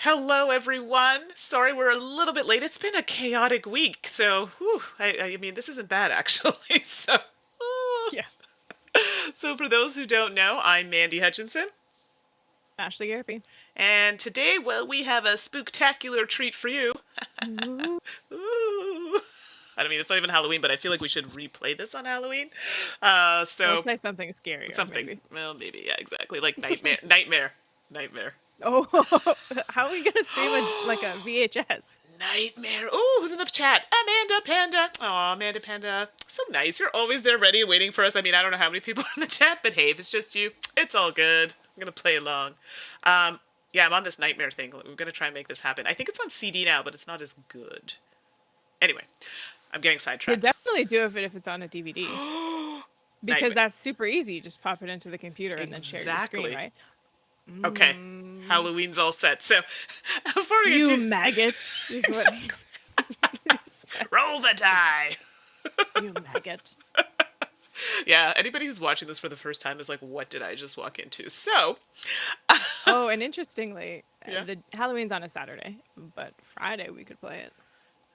Hello, everyone. Sorry we're a little bit late. It's been a chaotic week, so whew, I mean, this isn't bad actually. Yeah. So for those who don't know, I'm Mandi Hutchinson, Ashley Gariepy. and today, well, we have a spooktacular treat for you. Ooh. Ooh. I don't mean, it's not even Halloween, but I feel like we should replay this on Halloween. Let's So say something scarier, something, maybe. well, maybe, yeah, exactly, like nightmare. Oh, how are we gonna stream a VHS? Nightmare. Oh, who's in the chat? Amanda Panda. Oh, Amanda Panda. So nice. You're always there ready and waiting for us. I mean, I don't know how many people are in the chat, but hey, if it's just you, it's all good. I'm going to play along. Yeah, I'm on this nightmare thing. We're going to try and make this happen. I think it's on CD now, but it's not as good. Anyway, I'm getting You sidetracked. definitely do if it's on a DVD. Because Nightmare. that's super easy. You just pop it into the computer and then share your screen, Exactly. right? Okay. Mm, Halloween's all set. So, before we get you to... maggot, is what he said. Roll the die! You maggot. Yeah, anybody who's watching this for the first time is like, what did I just walk into? So, Oh, and interestingly, yeah. the Halloween's on a Saturday, but Friday we could play it.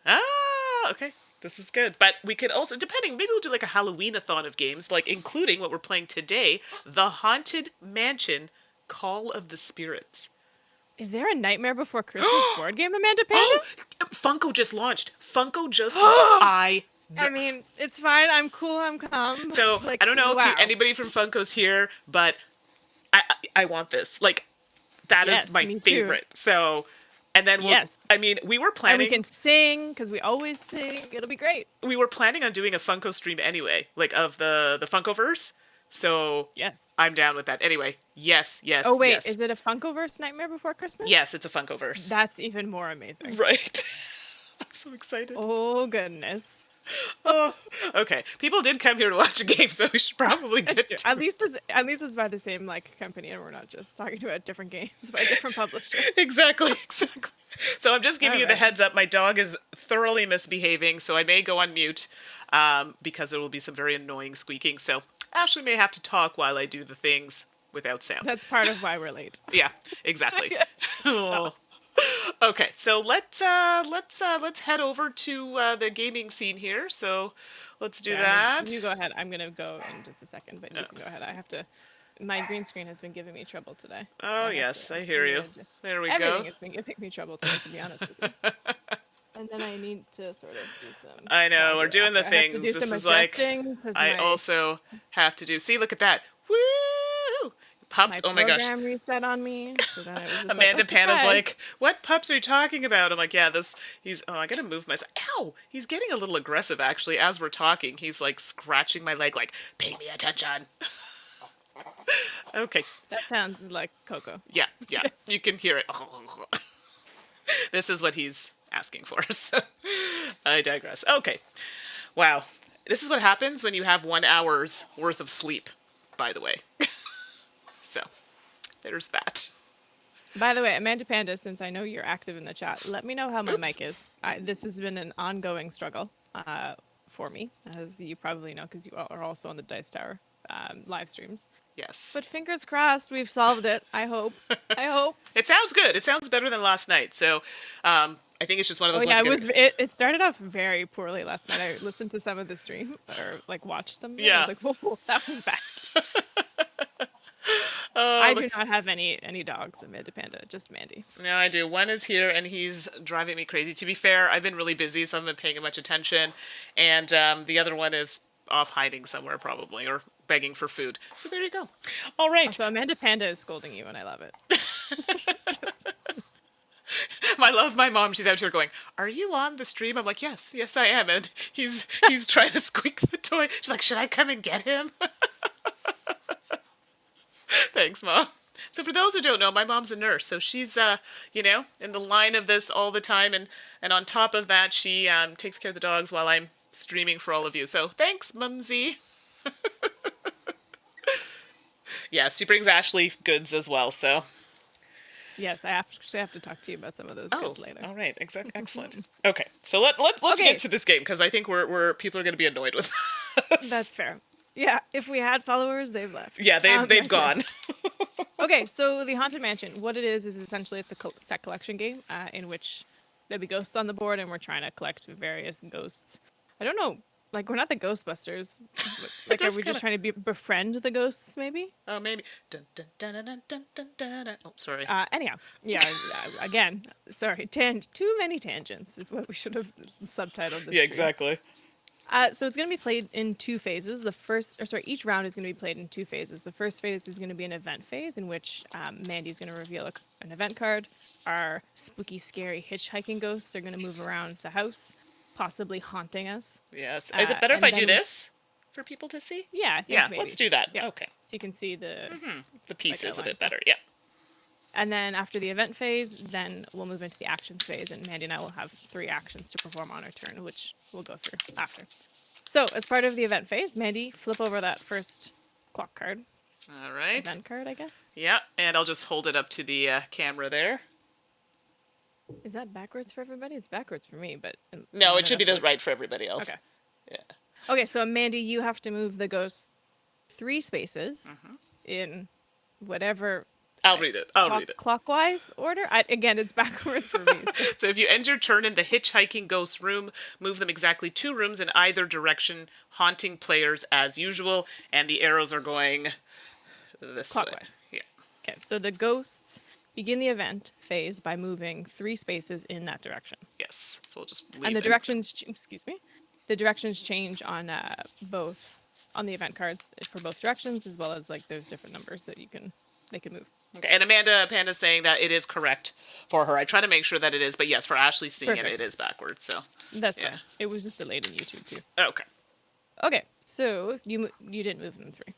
Ah, okay. This is good. But we could also, depending, maybe we'll do like a Halloween-a-thon of games, like including what we're playing today, The Haunted Mansion Call of the Spirits. Is there a Nightmare Before Christmas board game, Amanda Oh, Panda? Funko just launched. Funko just, I I mean, it's fine. I'm cool. I'm calm. So Like, I don't know if wow. anybody from Funko's here, but I want this. Like, that is Yes, my me too. favorite. So, and then Yes. I mean, we were And planning. we can sing because we always sing. It'll be great. We were planning on doing a Funko stream anyway, like of the Funkoverse. So Yes. I'm down with that. Anyway, yes, Oh wait, yes. is it a Funkoverse Nightmare Before Christmas? Yes, it's a Funkoverse. That's even more amazing. Right. I'm so excited. Oh goodness. Oh, okay. People did come here to watch a game, so we should probably That's get true. to At least it's by the same company, and we're not just talking about different games by different publishers. Exactly. So I'm just giving you the Alright. heads up. My dog is thoroughly misbehaving, so I may go on mute because there will be some very annoying squeaking. So Ashley may have to talk while I do the things without sound. That's part of why we're late. Yeah, exactly. Yes. Oh. Okay, so let's head over to the gaming scene here. So let's do that. You go ahead. I'm gonna go in just a second, but you can go ahead. I have to. My green screen has been giving me trouble today. Oh I have yes, to I hear you. readjust. There we Everything go. has been giving me trouble today, to be honest with you. And then I need to sort of do some. I know, we're laundry doing the after. I have to things. do This some is like adjusting 'cause I also have to do. See, look at that. Woo! Pups. my Oh my gosh. program reset on me. So then I was just Amanda like, oh, Pana's surprise. like, what pups are you talking about? I'm like, yeah, he's, oh, I gotta move myself. Ow! He's getting a little aggressive, actually, as we're talking. He's, like, scratching my leg, like, pay me attention. Okay. That sounds like Coco. Yeah, you can hear it. This is what he's asking for, so I digress. Okay. Wow. This is what happens when you have 1 hour's worth of sleep, by the way. So, there's that. By the way, Amanda Panda, since I know you're active in the chat, let me know how my Oops. mic is. This has been an ongoing struggle for me, as you probably know, because you are also on the Dice Tower live streams. Yes. But fingers crossed, we've solved it. I hope. I hope. It sounds good. It sounds better than last night. So, I think it's just one of those Oh ones. yeah, it started off very poorly last night. I listened to some of the stream or watched them. Yeah. I was like, whoa, that was bad. Oh, I do not have any dogs, Amanda Panda, just Mandy. No, I do. One is here, and he's driving me crazy. To be fair, I've been really busy, so I haven't been paying much attention. And the other one is off hiding somewhere, probably, or begging for food. So there you go. All right. So Amanda Panda is scolding you, and I love it. I love my mom. She's out here going, "Are you on the stream?" I'm like, "Yes, I am." And he's trying to squeak the toy. She's like, "Should I come and get him?" Thanks, Mom. So for those who don't know, my mom's a nurse, so she's in the line of this all the time, and on top of that, she takes care of the dogs while I'm streaming for all of you. So thanks, Mumsy. Yes, she brings Ashley goods as well. So Yes, I actually have to talk to you about some of those goods later. all right, excellent. Okay, so let's Okay. get to this game because I think we're people are going to be annoyed with us. That's fair. Yeah, if we had followers, they've left. Yeah, they've gone. Okay, so the Haunted Mansion, what it is essentially it's a set collection game in which there'll be ghosts on the board, and we're trying to collect various ghosts. I don't know, like we're not the Ghostbusters. Like, are we just trying to befriend the ghosts, maybe? Oh, maybe. Dun, dun, dun, dun, dun, dun, dun, dun. Oh, sorry. Anyhow, yeah. Again, sorry. Too many tangents is what we should have subtitled this. Yeah, exactly. So it's going to be played in two phases. Each round is going to be played in two phases. The first phase is going to be an event phase in which Mandy's going to reveal an event card. Our spooky, scary hitchhiking ghosts are going to move around the house, possibly haunting us. Yes. Is it better if I do this for people to see? Yeah, maybe. Let's do that. Yeah. Okay. So you can see the pieces a bit better. Yeah. And then after the event phase, then we'll move into the actions phase, and Mandy and I will have 3 actions to perform on our turn, which we'll go through after. So, as part of the event phase, Mandy, flip over that first clock card. All right. Event card, I guess. Yeah, and I'll just hold it up to the camera there. Is that backwards for everybody? It's backwards for me, but... No, it should be the right for everybody else. Okay. Yeah. Okay, so Mandy, you have to move the ghost 3 spaces in whatever... I'll read it. I'll read it. Clockwise order? Again, it's backwards for me. So if you end your turn in the hitchhiking ghost room, move them exactly 2 rooms in either direction, haunting players as usual, and the arrows are going this clockwise. way. Yeah. Okay, so the ghosts begin the event phase by moving 3 spaces in that direction. Yes. So we'll just leave And the it. directions, the directions change on both on the event cards for both directions, as well as like there's different numbers that they can move. Okay, and Amanda Panda's saying that it is correct for her. I try to make sure that it is, but yes, for Ashley seeing it is backwards. So that's fine. It was just delayed in YouTube too. Okay. Okay, so you didn't move them 3.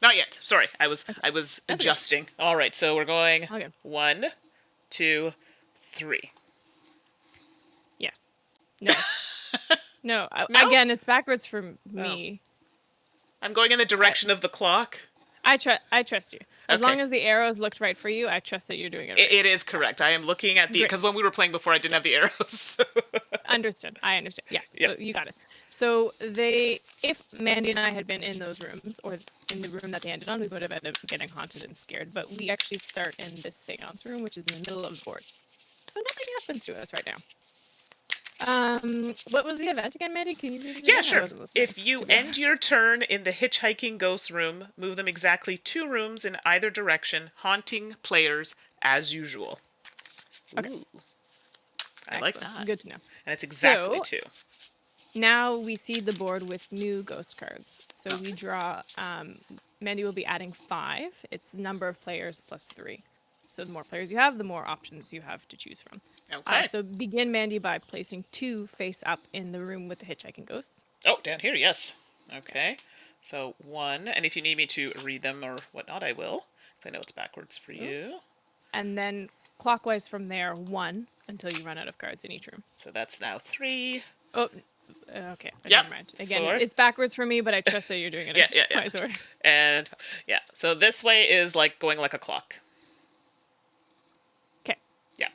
Not yet. Sorry, I was adjusting. Okay. All right, so we're going 1, 2, 3. Yes. No. No. Again, it's backwards for me. I'm going in the direction of the clock. I trust you. As long as the arrows looked right for you, I trust that you're doing it right. It is correct. I am looking at the... Because when we were playing before, I didn't have the arrows. Understood. I understand. Yeah, so you got it. So if Mandy and I had been in those rooms, or in the room that they ended on, we would have ended up getting haunted and scared. But we actually start in this seance room, which is in the middle of the board. So nothing happens to us right now. What was the event again, Mandy? Can you do it again? Yeah, sure. If you end your turn in the hitchhiking ghost room, move them exactly 2 rooms in either direction, haunting players as usual. Okay. Ooh. I like that. Good to know. And it's exactly 2. Now we see the board with new ghost cards. So we draw, Mandy will be adding 5. It's the number of players plus 3. So the more players you have, the more options you have to choose from. Okay. So begin, Mandy, by placing 2 face up in the room with the hitchhiking ghosts. Oh, down here, yes. Okay. So 1, and if you need me to read them or whatnot, I will. Because I know it's backwards for you. And then clockwise from there, 1 until you run out of cards in each room. So that's now 3. Oh, okay. Yep. Never mind. Again, 4. It's backwards for me, but I trust that you're doing it in clockwise order. And so this way is like going like a clock. Okay. Yeah.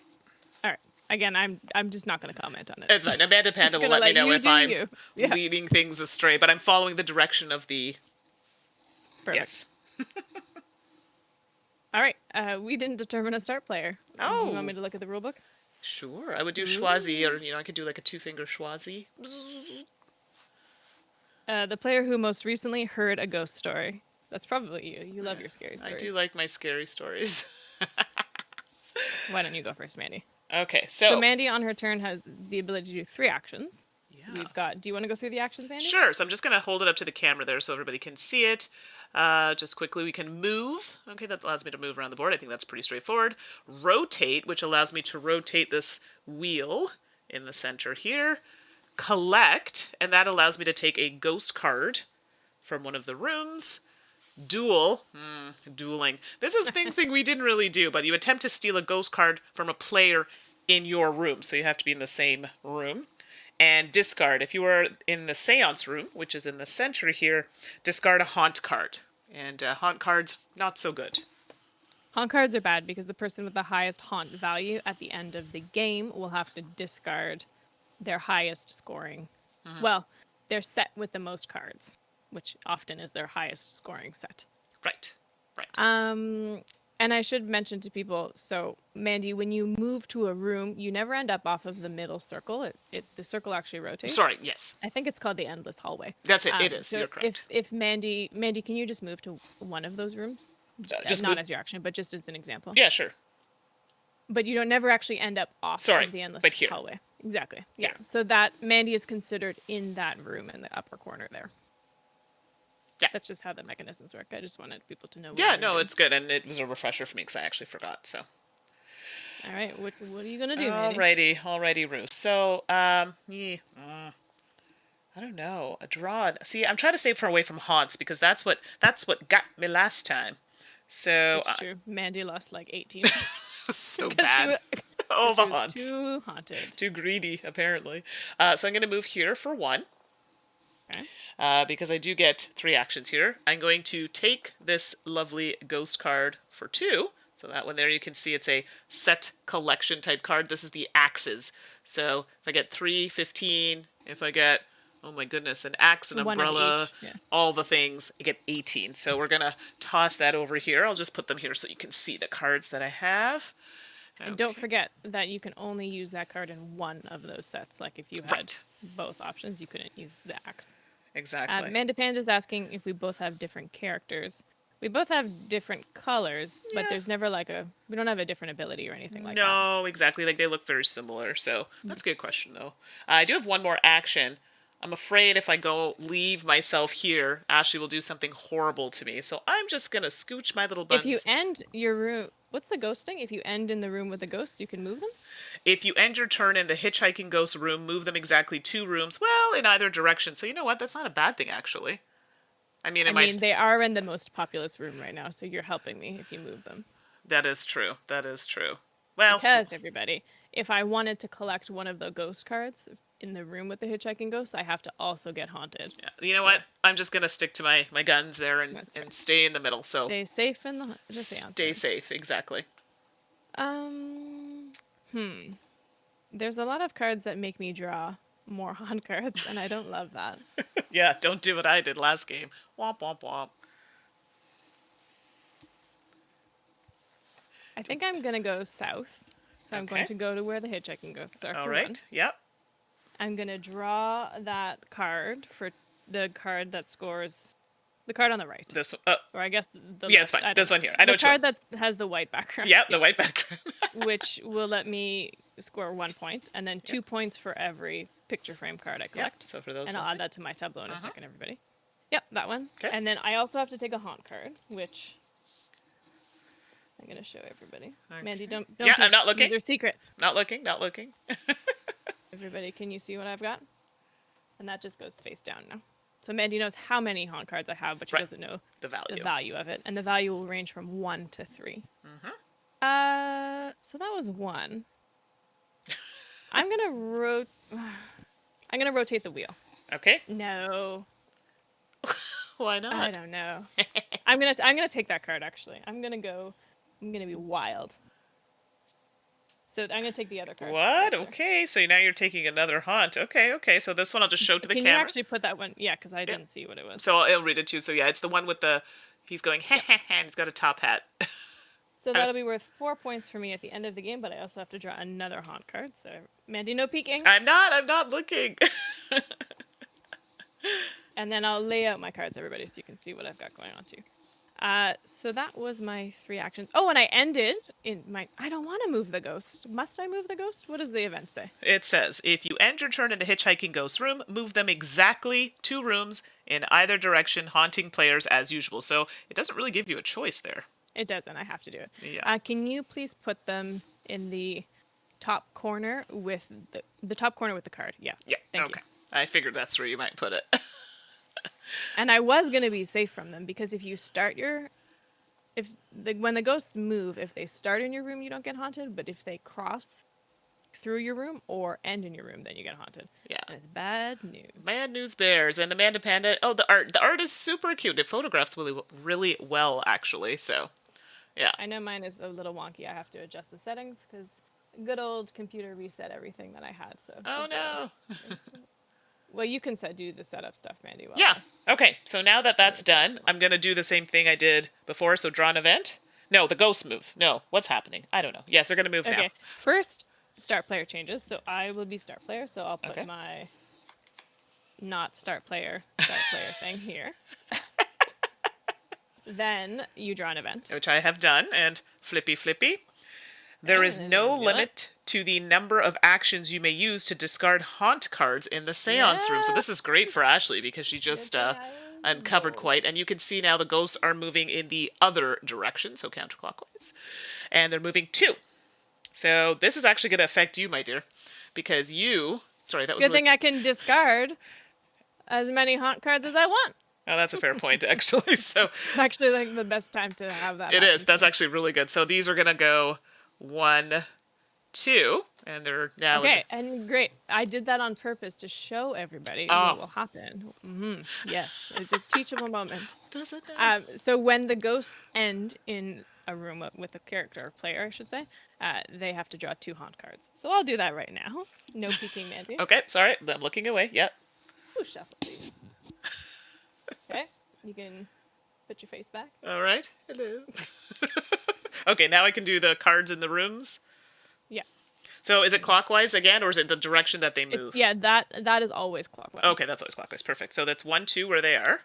All right. Again, I'm just not going to comment on it. It's fine. Amanda Panda will let me know if I'm Yeah. leading things astray, but I'm following the direction of the... Perfect. Yes. All right. We didn't determine a start player. Oh. You want me to look at the rule book? Sure. I would do Schwazi, or, I could do like a 2-finger Schwazi. The player who most recently heard a ghost story. That's probably you. You love your scary stories. I do like my scary stories. Why don't you go first, Mandy? Okay, so Mandy on her turn has the ability to do 3 actions. Yeah. We've got. Do you want to go through the actions, Mandy? Sure. So I'm just going to hold it up to the camera there so everybody can see it. Just quickly, we can move. Okay, that allows me to move around the board. I think that's pretty straightforward. Rotate, which allows me to rotate this wheel in the center here. Collect, and that allows me to take a ghost card from one of the rooms. Duel, dueling. This is thing we didn't really do, but you attempt to steal a ghost card from a player in your room, so you have to be in the same room. And discard. If you are in the seance room, which is in the center here, discard a haunt card. And haunt cards, not so good. Haunt cards are bad because the person with the highest haunt value at the end of the game will have to discard their highest scoring. Well, they're set with the most cards. which often is their highest scoring set. Right. Right. And I should mention to people, so Mandy, when you move to a room, you never end up off of the middle circle. The circle actually rotates. Sorry. Yes. I think it's called the endless hallway. That's it. It is. So You're correct. if Mandy, can you just move to one of those rooms? Just Not move. as your action, but just as an example. Yeah. Sure. But you don't never actually end up off Sorry, of the endless but here. hallway. Exactly. Yeah. So that Mandy is considered in that room in the upper corner there. Yeah. That's just how the mechanisms work. I just wanted people to know. Yeah. No, it's good, and it was a refresher for me because I actually forgot. So. All right. What are you gonna do, Mandy? Alrighty, Ruth. So, I don't know. A draw. See, I'm trying to stay far away from haunts because that's what got me last time. So. That's true. Mandy lost like 18. So bad. All the haunts. Too haunted. Too greedy, apparently. So I'm going to move here for 1. Okay. Because I do get 3 actions here. I'm going to take this lovely ghost card for 2. So that one there, you can see it's a set collection type card. This is the axes. So if I get 3, 15. If I get, oh my goodness, an axe, an umbrella, all the things, I get 18. So we're going to toss that over here. I'll just put them here so you can see the cards that I have. Okay. And don't forget that you can only use that card in one of those sets. Like if you had both options, you couldn't use the axe. Exactly. Amanda Panda's asking if we both have different characters. We both have different colors, but there's never like we don't have a different ability or anything like that. No, exactly. Like they look very similar. So that's a good question though. I do have one more action. I'm afraid if I leave myself here, Ashley will do something horrible to me. So I'm just going to scooch my little buns. If you end your room, what's the ghost thing? If you end in the room with the ghosts, you can move them? If you end your turn in the hitchhiking ghost room, move them exactly 2 rooms. Well, in either direction. So you know what? That's not a bad thing, actually. I mean, they are in the most populous room right now, so you're helping me if you move them. That is true. That is true. Well, because everybody, if I wanted to collect one of the ghost cards in the room with the hitchhiking ghosts, I have to also get haunted. Yeah. You know what? I'm just gonna stick to my guns there and stay in the middle. So stay safe in the seance. Stay safe, exactly. There's a lot of cards that make me draw more haunt cards, and I don't love that. Yeah, don't do what I did last game. Womp womp womp. I think I'm gonna go south. So I'm going to go to where the hitchhiking ghosts are. All right. Yep. I'm gonna draw that card for the card that scores. The card on the right. This. Or I guess the. Yeah, it's fine. This one here. I know the card that has the white background. Yeah, the white background. Which will let me score 1 point, and then 2 points for every picture frame card I collect. Yep. So for those. And I'll add that to my tableau in a second, everybody. Yep, that one. Okay. And then I also have to take a haunt card, which I'm gonna show everybody. Okay. Mandy, don't. Yeah, I'm not looking. They're secret. Not looking. Not looking. Everybody, can you see what I've got? And that just goes face down now. So Mandy knows how many haunt cards I have, but she doesn't know the value of it. And the value will range from 1 to 3. So that was 1. I'm gonna rotate the wheel. Okay. No. Why not? I don't know. I'm gonna take that card actually. I'm gonna be wild. So I'm gonna take the other card. What? Okay, so now you're taking another haunt. Okay. So this one I'll just show to the camera. Can you actually put that one? Yeah, because I didn't see what it was. So I'll read it to you. So yeah, it's the one with he's going, and he's got a top hat. So that'll be worth 4 points for me at the end of the game, but I also have to draw another haunt card. So Mandy, no peeking. I'm not looking. And then I'll lay out my cards, everybody, so you can see what I've got going on too. So that was my 3 actions. Oh, and I ended in I don't want to move the ghost. Must I move the ghost? What does the event say? It says, if you end your turn in the hitchhiking ghost room, move them exactly 2 rooms in either direction, haunting players as usual. So it doesn't really give you a choice there. It doesn't. I have to do it. Yeah. Can you please put them in the top corner with the top corner with the card? Yeah. Yeah. Thank you. I figured that's where you might put it. And I was going to be safe from them because if you start when the ghosts move, if they start in your room, you don't get haunted. But if they cross through your room or end in your room, then you get haunted. Yeah. And it's bad news. Bad news bears. And Amanda Panda, the art is super cute. It photographs really well, actually. So, yeah. I know mine is a little wonky. I have to adjust the settings because good old computer reset everything that I had. So. Oh, no. Well, you can do the setup stuff, Mandy. While Yeah. Okay, so now that that's done, I'm going to do the same thing I did before, so draw an event. No, the ghost move. No, what's happening? I don't know. Yes, they're going to move now. Okay. First, start player changes. So I will be start player. So I'll put Okay. my not start player thing here. Then you draw an event. Which I have done, and flippy. There is no limit to the number of actions you may use to discard haunt cards in the seance room. So this is great for Ashley because she just uncovered quite. And you can see now the ghosts are moving in the other direction, so counterclockwise. And they're moving 2. So this is actually going to affect you, my dear, because you... Sorry, that was... Good thing I can discard as many haunt cards as I want. Oh, that's a fair point, actually. So it's actually like the best time to have that. It is. That's actually really good. So these are going to go 1, 2, and they're now... Okay, and great. I did that on purpose to show everybody what will happen. Yes, it's a teachable moment. Does it? So when the ghosts end in a room with a character or player, I should say, they have to draw 2 haunt cards. So I'll do that right now. No peeking, Mandy. Okay, sorry. I'm looking away. Yep. Ooh, shuffle, please. Okay, you can put your face back. All right. Hello. Okay, now I can do the cards in the rooms. Yeah. So is it clockwise again, or is it the direction that they move? Yeah, that is always clockwise. Okay, that's always clockwise. Perfect. So that's 1, 2 where they are.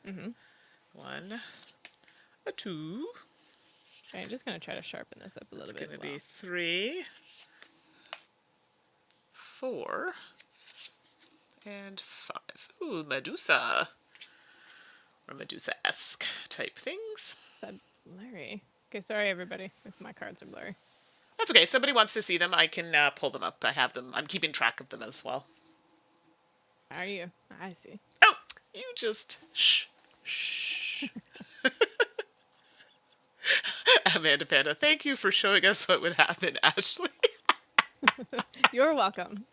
1, 2. Okay, I'm just gonna try to sharpen this up a little bit. It's gonna be 3, 4, and 5. Ooh, Medusa. Or Medusa-esque type things. That's blurry. Okay, sorry everybody if my cards are blurry. That's okay. If somebody wants to see them, I can pull them up. I have them. I'm keeping track of them as well. Are you? I see. Oh, you just... Shh. Amanda Panda, thank you for showing us what would happen, Ashley. You're welcome.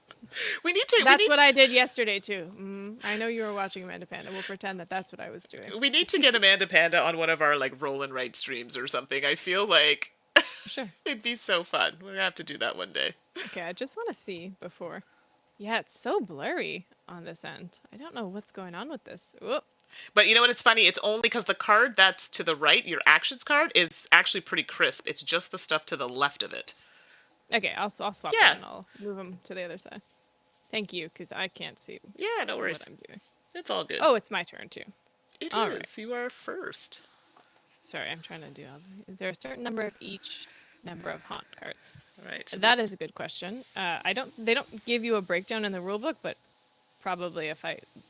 We need to... That's what I did yesterday, too. I know you were watching Amanda Panda. We'll pretend that that's what I was doing. We need to get Amanda Panda on one of our, like, roll and write streams or something. I feel like... Sure. It'd be so fun. We're gonna have to do that one day. Okay, I just want to see before. Yeah, it's so blurry on this end. I don't know what's going on with this. Whoop. But you know what? It's funny. It's only because the card that's to the right, your actions card, is actually pretty crisp. It's just the stuff to the left of it. Okay, I'll swap them and I'll move them to the other side. Thank you, because I can't see. Yeah, no worries. What I'm doing. It's all good. Oh, it's my turn too. It is. Right. You are first. Sorry, I'm trying to do all the... Is there a certain number of each number of haunt cards? All right. So that is a good question. They don't give you a breakdown in the rulebook, but probably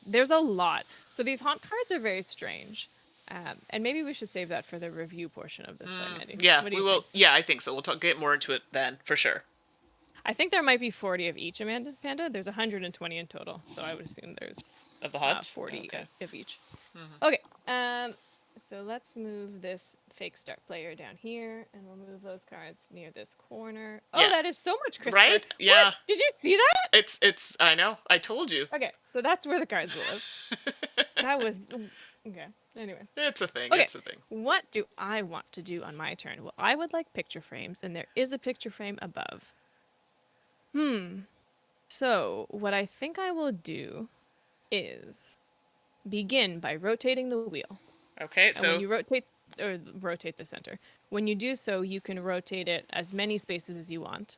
there's a lot. So these haunt cards are very strange. And maybe we should save that for the review portion of this Mandy. Yeah, we will. Yeah, I think so. We'll get more into it then, for sure. I think there might be 40 of each, Amanda Panda. There's 120 in total, so I would assume there's of the haunt 40 of each. Okay. So let's move this fake start player down here, and we'll move those cards near this corner. Oh, that is so much crisper. Right? Yeah. What? Did you see that? It's. I know. I told you. Okay, so that's where the cards live. That was okay. Anyway. It's a thing. Okay. It's a thing. What do I want to do on my turn? Well, I would like picture frames, and there is a picture frame above. So what I think I will do is begin by rotating the wheel. Okay, so when you rotate the center. When you do so, you can rotate it as many spaces as you want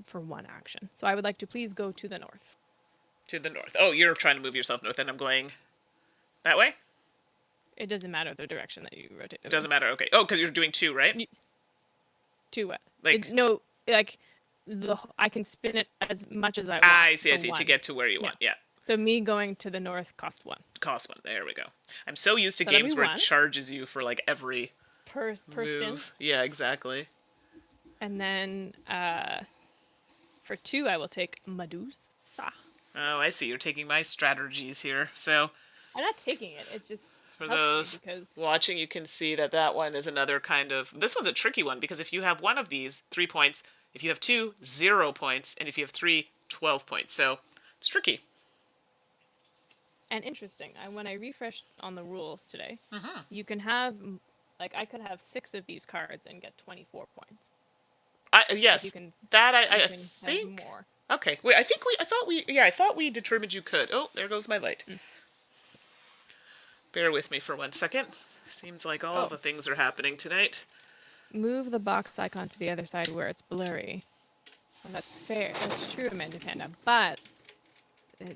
for one action. So I would like to please go to the north. To the north. Oh, you're trying to move yourself north, and I'm going that way? It doesn't matter the direction that you rotate. It doesn't matter. Okay. Oh, because you're doing 2, right? 2 what? Like no, like I can spin it as much as I want. I see. To get to where you want. Yeah. So me going to the north costs 1. Cost 1. There we go. I'm so used to games where it charges you for like every per move. Spin. Yeah, exactly. And then for 2, I will take Medusa. Oh, I see. You're taking my strategies here. So I'm not taking it. It's just for those watching, you can see that one is another kind of... This one's a tricky one because if you have one of these, 3 points. If you have 2, 0 points. And if you have 3, 12 points. So it's tricky. And interesting. When I refreshed on the rules today, you can have, like, I could have 6 of these cards and get 24 points. Yes, you can, that I can think more. Okay. Wait, I thought we determined you could. Oh, there goes my light. Bear with me for 1 second. Seems like all the things are happening tonight. Move the box icon to the other side where it's blurry. Well, that's fair. That's true, Amanda Panda. But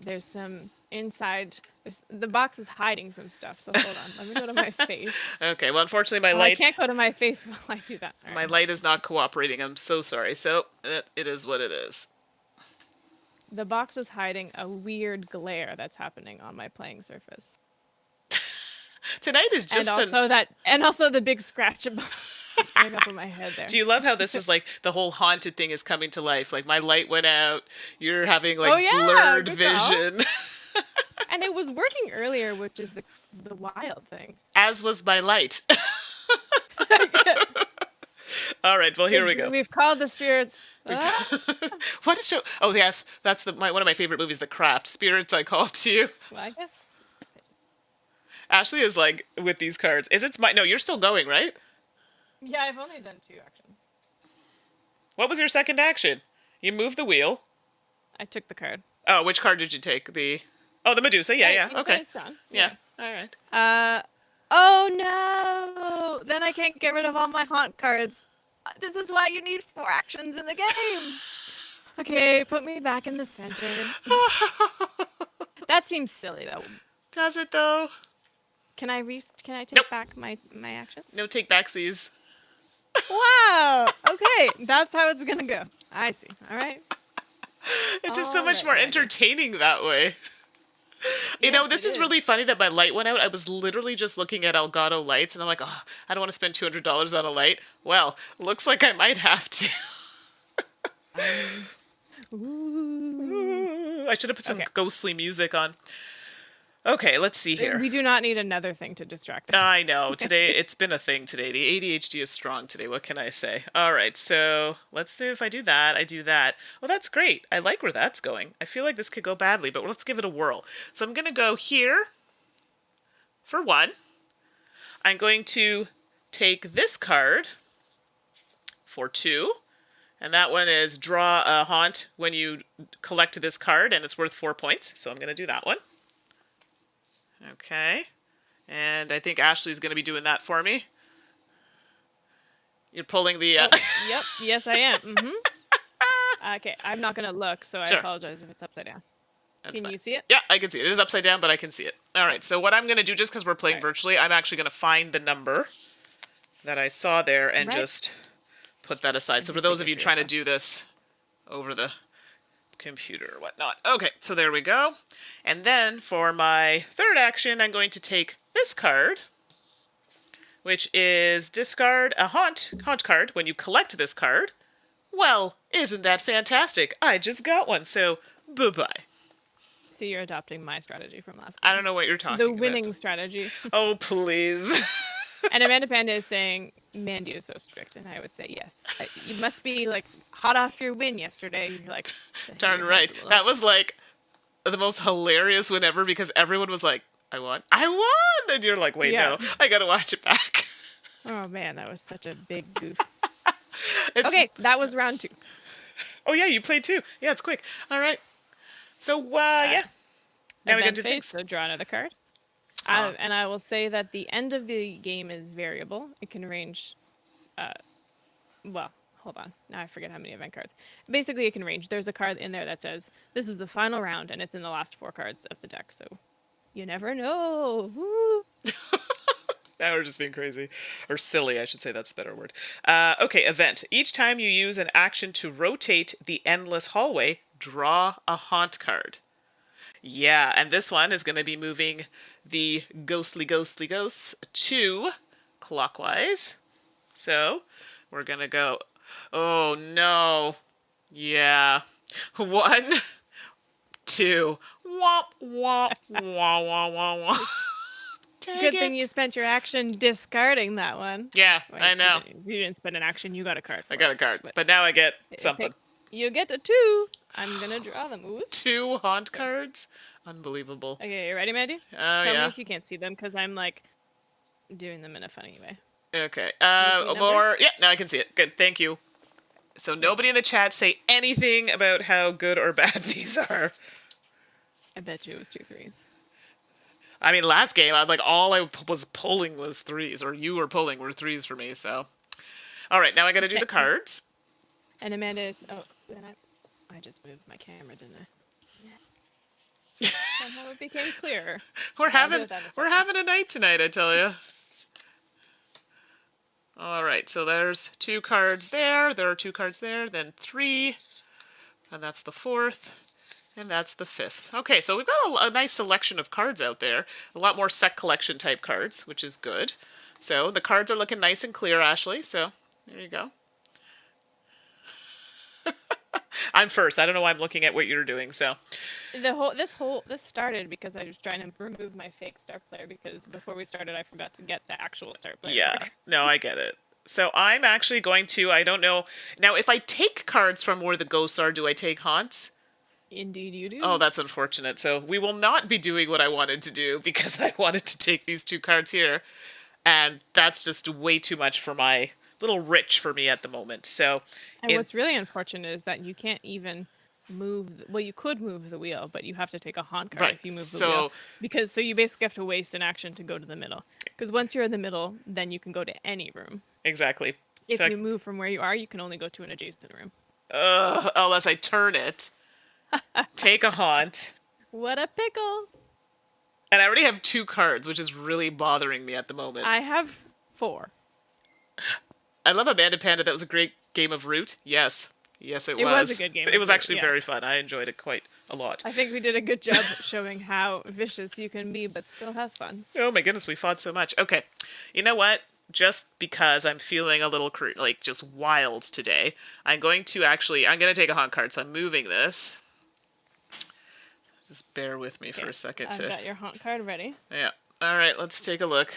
there's some inside. The box is hiding some stuff. So hold on. Let me go to my face. Okay. Well, unfortunately, my I light. can't go to my face while I do that. All My right. light is not cooperating. I'm so sorry. So it is what it is. The box is hiding a weird glare that's happening on my playing surface. Tonight is just and also the big scratch right up on my head there. Do you love how this is like the whole haunted thing is coming to life? Like my light went out. You're having like blurred vision. And it was working earlier, which is the wild thing. As was my light. All right, well here we go. We've called the spirits. What a show! Oh yes, that's one of my favorite movies, The Craft. Spirits, I call to you. Well, I guess. Ashley is like with these cards. No, you're still going, right? Yeah, I've only done 2 actions. What was your second action? You moved the wheel. I took the card. Oh, which card did you take? The Medusa. Yeah. Okay. It's done. Yeah. All right. Oh no! Then I can't get rid of all my haunt cards. This is why you need 4 actions in the game. Okay, put me back in the center. That seems silly though. Does it though? Can I take back my actions? No take backsies. Wow. Okay, that's how it's gonna go. I see. All right. It's just so much more entertaining that way. This is really funny that my light went out. I was literally just looking at Elgato lights, and I'm like, oh, I don't want to spend $200 on a light. Well, looks like I might have to. Ooh. I should have put some ghostly music on. Okay, let's see here. We do not need another thing to distract us. I know. Today, it's been a thing today. The ADHD is strong today. What can I say? All right, so let's see if I do that. I do that. Well, that's great. I like where that's going. I feel like this could go badly, but let's give it a whirl. So I'm going to go here for 1. I'm going to take this card for 2. And that one is draw a haunt when you collect this card, and it's worth 4 points. So I'm going to do that one. Okay, and I think Ashley's going to be doing that for me. You're pulling the... Yep, yes I am. Okay, I'm not going to look, so I apologize if it's upside down. Can you see it? Yeah, I can see it. It is upside down, but I can see it. All right, so what I'm going to do, just because we're playing virtually, I'm actually going to find the number that I saw there and just put that aside. So for those of you trying to do this over the computer or whatnot. Okay, so there we go. And then for my third action, I'm going to take this card, which is discard a haunt card when you collect this card. Well, isn't that fantastic? I just got one, so bye-bye. So you're adopting my strategy from last game. I don't know what you're talking about. The winning strategy. Oh, please. And Amanda Panda is saying, Mandy is so strict. And I would say, yes. You must be, like, hot off your win yesterday. You're like... Darn right. That was, like, the most hilarious win ever because everyone was like, I won. And you're like, wait, no. I gotta watch it back. Oh, man. That was such a big goof. Okay, that was round 2. Oh, yeah, you played 2. Yeah, it's quick. All right. So, yeah. Now we got to do things. So draw another card. And I will say that the end of the game is variable. It can range, well, hold on. Now I forget how many event cards. Basically, it can range. There's a card in there that says, this is the final round, and it's in the last 4 cards of the deck. So you never know. Woo. Now we're just being crazy. Or silly, I should say. That's a better word. Okay, event. Each time you use an action to rotate the endless hallway, draw a haunt card. Yeah, and this one is going to be moving the ghostly ghosts to clockwise. So we're going to go, oh no, yeah, 1, 2, womp, womp, wah, wah, wah, wah. Good thing you spent your action discarding that one. Yeah, I know. You didn't spend an action, you got a card. I got a card, but now I get something. You get a 2. I'm going to draw them. Ooh. 2 haunt cards? Unbelievable. Okay, you ready, Mandy? Tell me if you can't see them, because I'm, like, doing them in a funny way. Okay. More... Yeah, now I can see it. Good, thank you. So nobody in the chat say anything about how good or bad these are. I bet you it was 2 threes. I mean, last game, I was like, all I was pulling was threes, or you were pulling were threes for me, so. All right, now I gotta do the cards. And Amanda is... Oh, then I just moved my camera, didn't I? Yeah. Somehow it became clearer. We're having a night tonight, I tell you. All right, so there's 2 cards there. There are 2 cards there, then 3, and that's the 4th, and that's the 5th. Okay, so we've got a nice selection of cards out there. A lot more set collection type cards, which is good. So the cards are looking nice and clear, Ashley. So there you go. I'm first. I don't know why I'm looking at what you're doing. So this started because I was trying to remove my fake start player because before we started I forgot to get the actual start player. Yeah, no, I get it. So I'm actually going to, I don't know. Now, if I take cards from where the ghosts are, do I take haunts? Indeed you do. Oh, that's unfortunate. So we will not be doing what I wanted to do because I wanted to take these 2 cards here. And that's just way too much for my, little rich for me at the moment. So, and what's really unfortunate is that you can't even move, well, you could move the wheel, but you have to take a haunt card if you move the wheel. Because so you basically have to waste an action to go to the middle. Because once you're in the middle, then you can go to any room. Exactly. If you move from where you are, you can only go to an adjacent room. Unless I turn it, take a haunt. What a pickle. And I already have 2 cards, which is really bothering me at the moment. I have 4. I love Amanda Panda. That was a great game of Root. Yes. Yes, it was. It was a good game. It was actually very fun. I enjoyed it quite a lot. I think we did a good job showing how vicious you can be, but still have fun. Oh my goodness, we fought so much. Okay. You know what? Just because I'm feeling a little, like, just wild today, I'm going to take a haunt card, so I'm moving this. Just bear with me for a second. I've got your haunt card ready. Yeah. All right, let's take a look.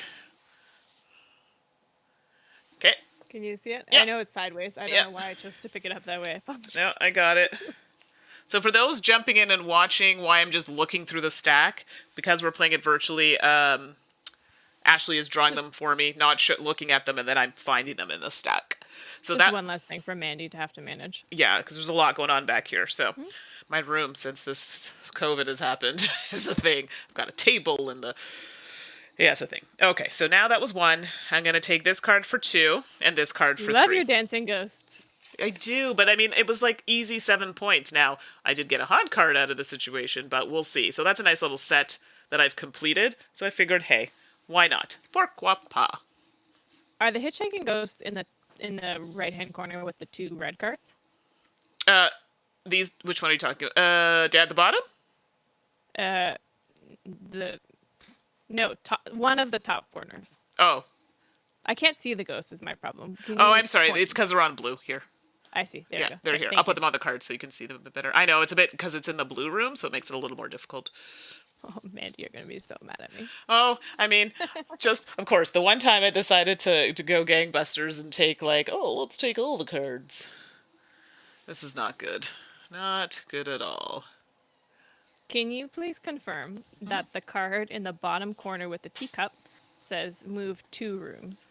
Okay. Can you see it? Yeah. I know it's sideways. I don't know why I chose to pick it up that way. No, I got it. So for those jumping in and watching why I'm just looking through the stack, because we're playing it virtually, Ashley is drawing them for me, not looking at them, and then I'm finding them in the stack. So that's one less thing for Mandy to have to manage. Yeah, because there's a lot going on back here. So my room, since this COVID has happened, is the thing. I've got a table and yeah, it's a thing. Okay, so now that was 1. I'm going to take this card for 2 and this card for 3. Love your dancing ghosts. I do, but I mean, it was like easy 7 points. Now, I did get a haunt card out of the situation, but we'll see. So that's a nice little set that I've completed. So I figured, hey, why not? Pourquoi pas? Are the hitchhiking ghosts in the right-hand corner with the 2 red cards? Which one are you talking about? At the bottom? No, one of the top corners. Oh. I can't see the ghosts is my problem. Oh, I'm sorry. It's because they're on blue here. I see. There you go. They're here. I'll put them on the card so you can see them a bit better. I know, it's a bit because it's in the blue room, so it makes it a little more difficult. Oh, man, you're going to be so mad at me. Oh, I mean, just, of course, the one time I decided to go gangbusters and take, like, let's take all the cards. This is not good. Not good at all. Can you please confirm that the card in the bottom corner with the teacup says move 2 rooms?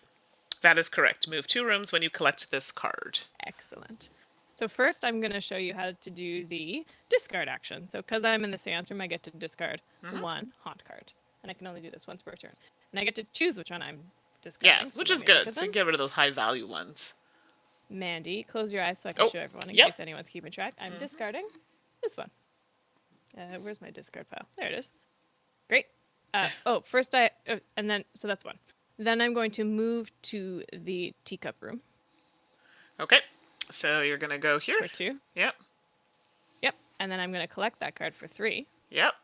That is correct. Move 2 rooms when you collect this card. Excellent. So first I'm going to show you how to do the discard action. So because I'm in the seance room, I get to discard 1 haunt card. And I can only do this once per turn. And I get to choose which one I'm discarding. Yeah, which is good. So you can get rid of those high value ones. Mandy, close your eyes so I can show everyone in case anyone's keeping track. I'm discarding this one. Where's my discard pile? There it is. Great. First and then, so that's 1. Then I'm going to move to the teacup room. Okay. So you're going to go here. For 2. Yep. Yep. And then I'm going to collect that card for 3. Yep.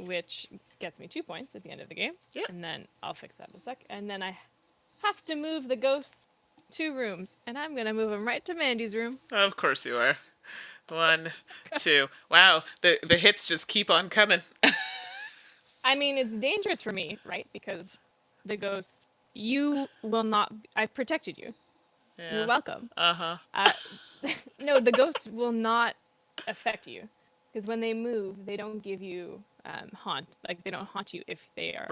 Which gets me 2 points at the end of the game. Yep. And then I'll fix that in a sec. And then I have to move the ghosts 2 rooms. And I'm going to move them right to Mandy's room. Of course you are. 1, 2. Wow. The hits just keep on coming. I mean, it's dangerous for me, right? Because the ghosts, you will not, I've protected you. Yeah. You're welcome. Uh-huh. No, the ghosts will not affect you. Because when they move, they don't give you haunt. Like, they don't haunt you if they are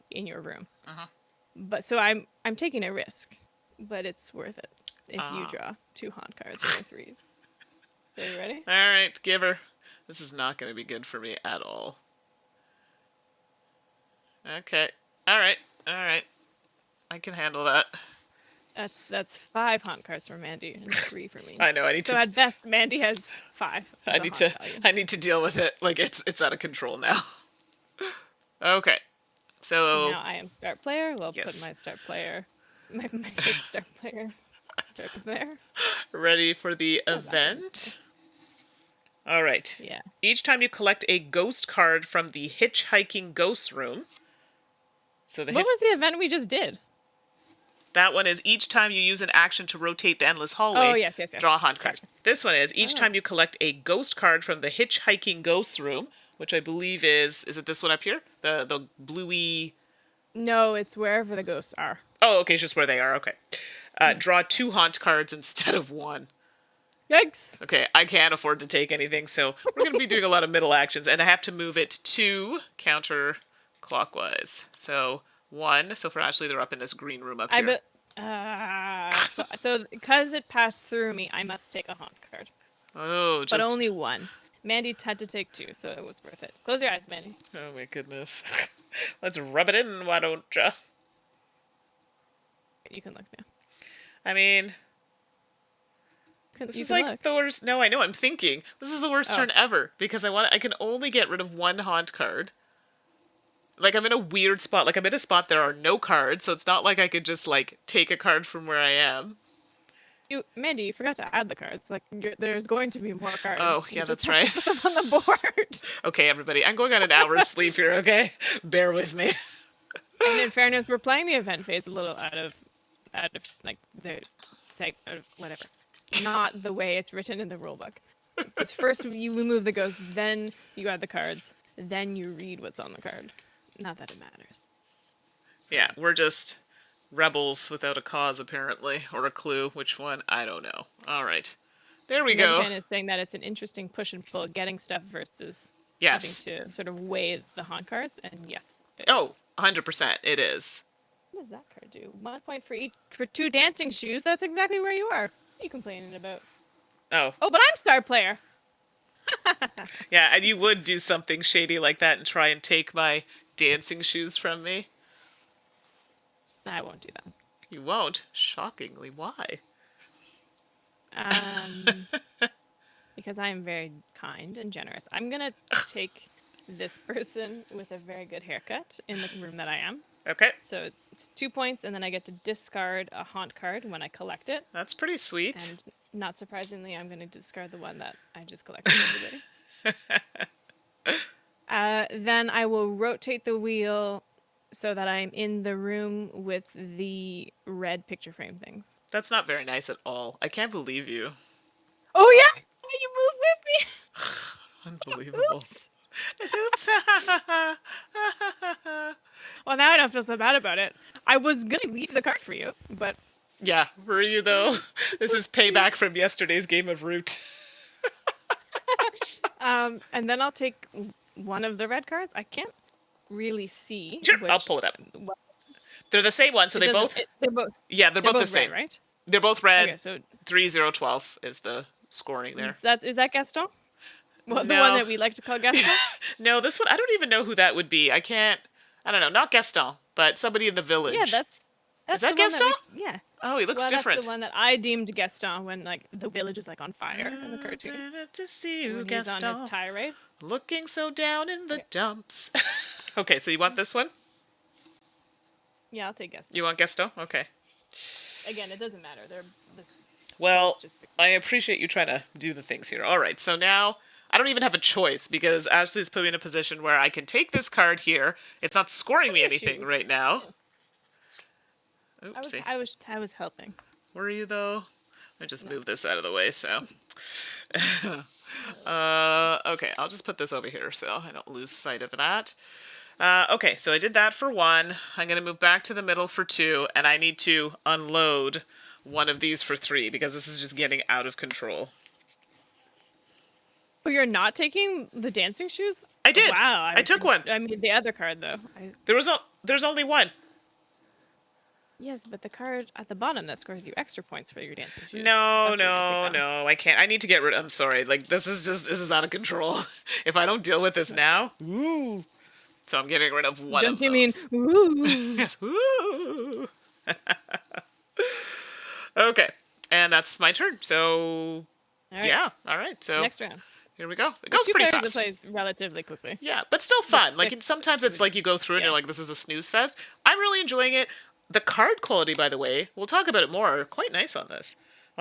in your room. Uh-huh. But so I'm taking a risk, but it's worth it. if you draw 2 haunt cards or 3s. So you ready? All right, give her. This is not going to be good for me at all. Okay. All right. All right. I can handle that. That's 5 haunt cards for Mandy and 3 for me. I know. I need so to. at best, Mandy has 5. I need to. Value. I need to deal with it. Like it's out of control now. Okay. So now I am start player. We'll yes. put my start player, my fake start player, token there. Ready for the event? All right. Yeah. Each time you collect a ghost card from the hitchhiking ghost room. So what was the event we just did? That one is each time you use an action to rotate the endless hallway. Oh, yes. Draw a haunt card. This one is each time you collect a ghost card from the hitchhiking ghost room, which I believe is it this one up here? The bluey. No, it's wherever the ghosts are. Oh, okay, it's just where they are. Okay. Draw 2 haunt cards instead of 1. Yikes. Okay, I can't afford to take anything, so we're going to be doing a lot of middle actions, and I have to move it 2 counterclockwise. So 1. So for Ashley, they're up in this green room up here. So because it passed through me, I must take a haunt card. Oh, just... But only 1. Mandy had to take 2, so it was worth it. Close your eyes, Mandy. Oh my goodness. Let's rub it in, why don't you? You can look now. I mean... This is like the worst... No, I know, I'm thinking. This is the worst turn ever, because I can only get rid of 1 haunt card. Like, I'm in a weird spot. Like, I'm in a spot there are no cards, so it's not like I could just, like, take a card from where I am. Mandy, you forgot to add the cards. Like, there's going to be more cards. Oh, yeah, that's right. Put them on the board. Okay, everybody, I'm going on an hour's sleep here, okay? Bear with me. And in fairness, we're playing the event phase a little out of like, the whatever. Not the way it's written in the rulebook. It's first you remove the ghost, then you add the cards, then you read what's on the card. Not that it matters. Yeah, we're just rebels without a cause, apparently. Or a clue. Which one? I don't know. All right. There we go. Ken is saying that it's an interesting push and pull, getting stuff versus having to sort of weigh the haunt cards. And yes. Oh, 100%. It is. What does that card do? 1 point for 2 dancing shoes. That's exactly where you are. What are you complaining about? Oh. Oh, but I'm star player. Yeah, and you would do something shady like that and try and take my dancing shoes from me? I won't do that. You won't? Shockingly. Why? Because I am very kind and generous. I'm going to take this person with a very good haircut in the room that I am. Okay. So it's 2 points, and then I get to discard a haunt card when I collect it. That's pretty sweet. And not surprisingly, I'm going to discard the one that I just collected everybody. Then I will rotate the wheel so that I'm in the room with the red picture frame things. That's not very nice at all. I can't believe you. Oh, yeah! You move with me! Unbelievable. Oops. Well, now I don't feel so bad about it. I was going to leave the card for you, but... Yeah, were you, though? This is payback from yesterday's game of Root. And then I'll take one of the red cards. I can't really see. Sure, I'll pull it up. They're the same one, so they're both... Yeah, they're both the same. Red, right? They're both red. Okay, so 3-0-12 is the scoring there. Is that Gaston? Well, the No. one that we like to call Gaston? No, this one, I don't even know who that would be. I don't know, not Gaston, but somebody in the village. Yeah, that's Is that the one Gaston? Yeah. Oh, he looks different. That's the one that I deemed Gaston when, like, the village is, like, on fire in the cartoon. To see you, When Gaston. he's on his tirade. Looking so down in the dumps. Okay, so you want this one? Yeah, I'll take Gaston. You want Gaston? Okay. Again, it doesn't matter. Well, I appreciate you trying to do the things here. All right, so now I don't even have a choice because Ashley's put me in a position where I can take this card here. It's not scoring me anything right now. Oopsie. I was helping. Were you, though? I just moved this out of the way, so. Okay, I'll just put this over here so I don't lose sight of that. Okay, so I did that for 1. I'm going to move back to the middle for 2, and I need to unload one of these for 3 because this is just getting out of control. Oh, you're not taking the dancing shoes? I did. Wow. I took one. I mean, the other card, though. There's only one. Yes, but the card at the bottom that scores you extra points for your dancing shoes. No, That's what you're gonna no, take down. no. I can't. I need to get rid. I'm sorry. Like this is out of control. If I don't deal with this now, ooh. So I'm getting rid of one Don't of you mean those. ooh? Yes. Ooh. Okay, and that's my turn. So All right. yeah. All right. So Next round. here we go. It With goes two pretty players, it fast. plays relatively quickly. Yeah, but still fun. Like Six, sometimes it's like you go through and you're yeah. like, this is a snooze fest. I'm really enjoying it. The card quality, by the way, we'll talk about it more. Quite nice on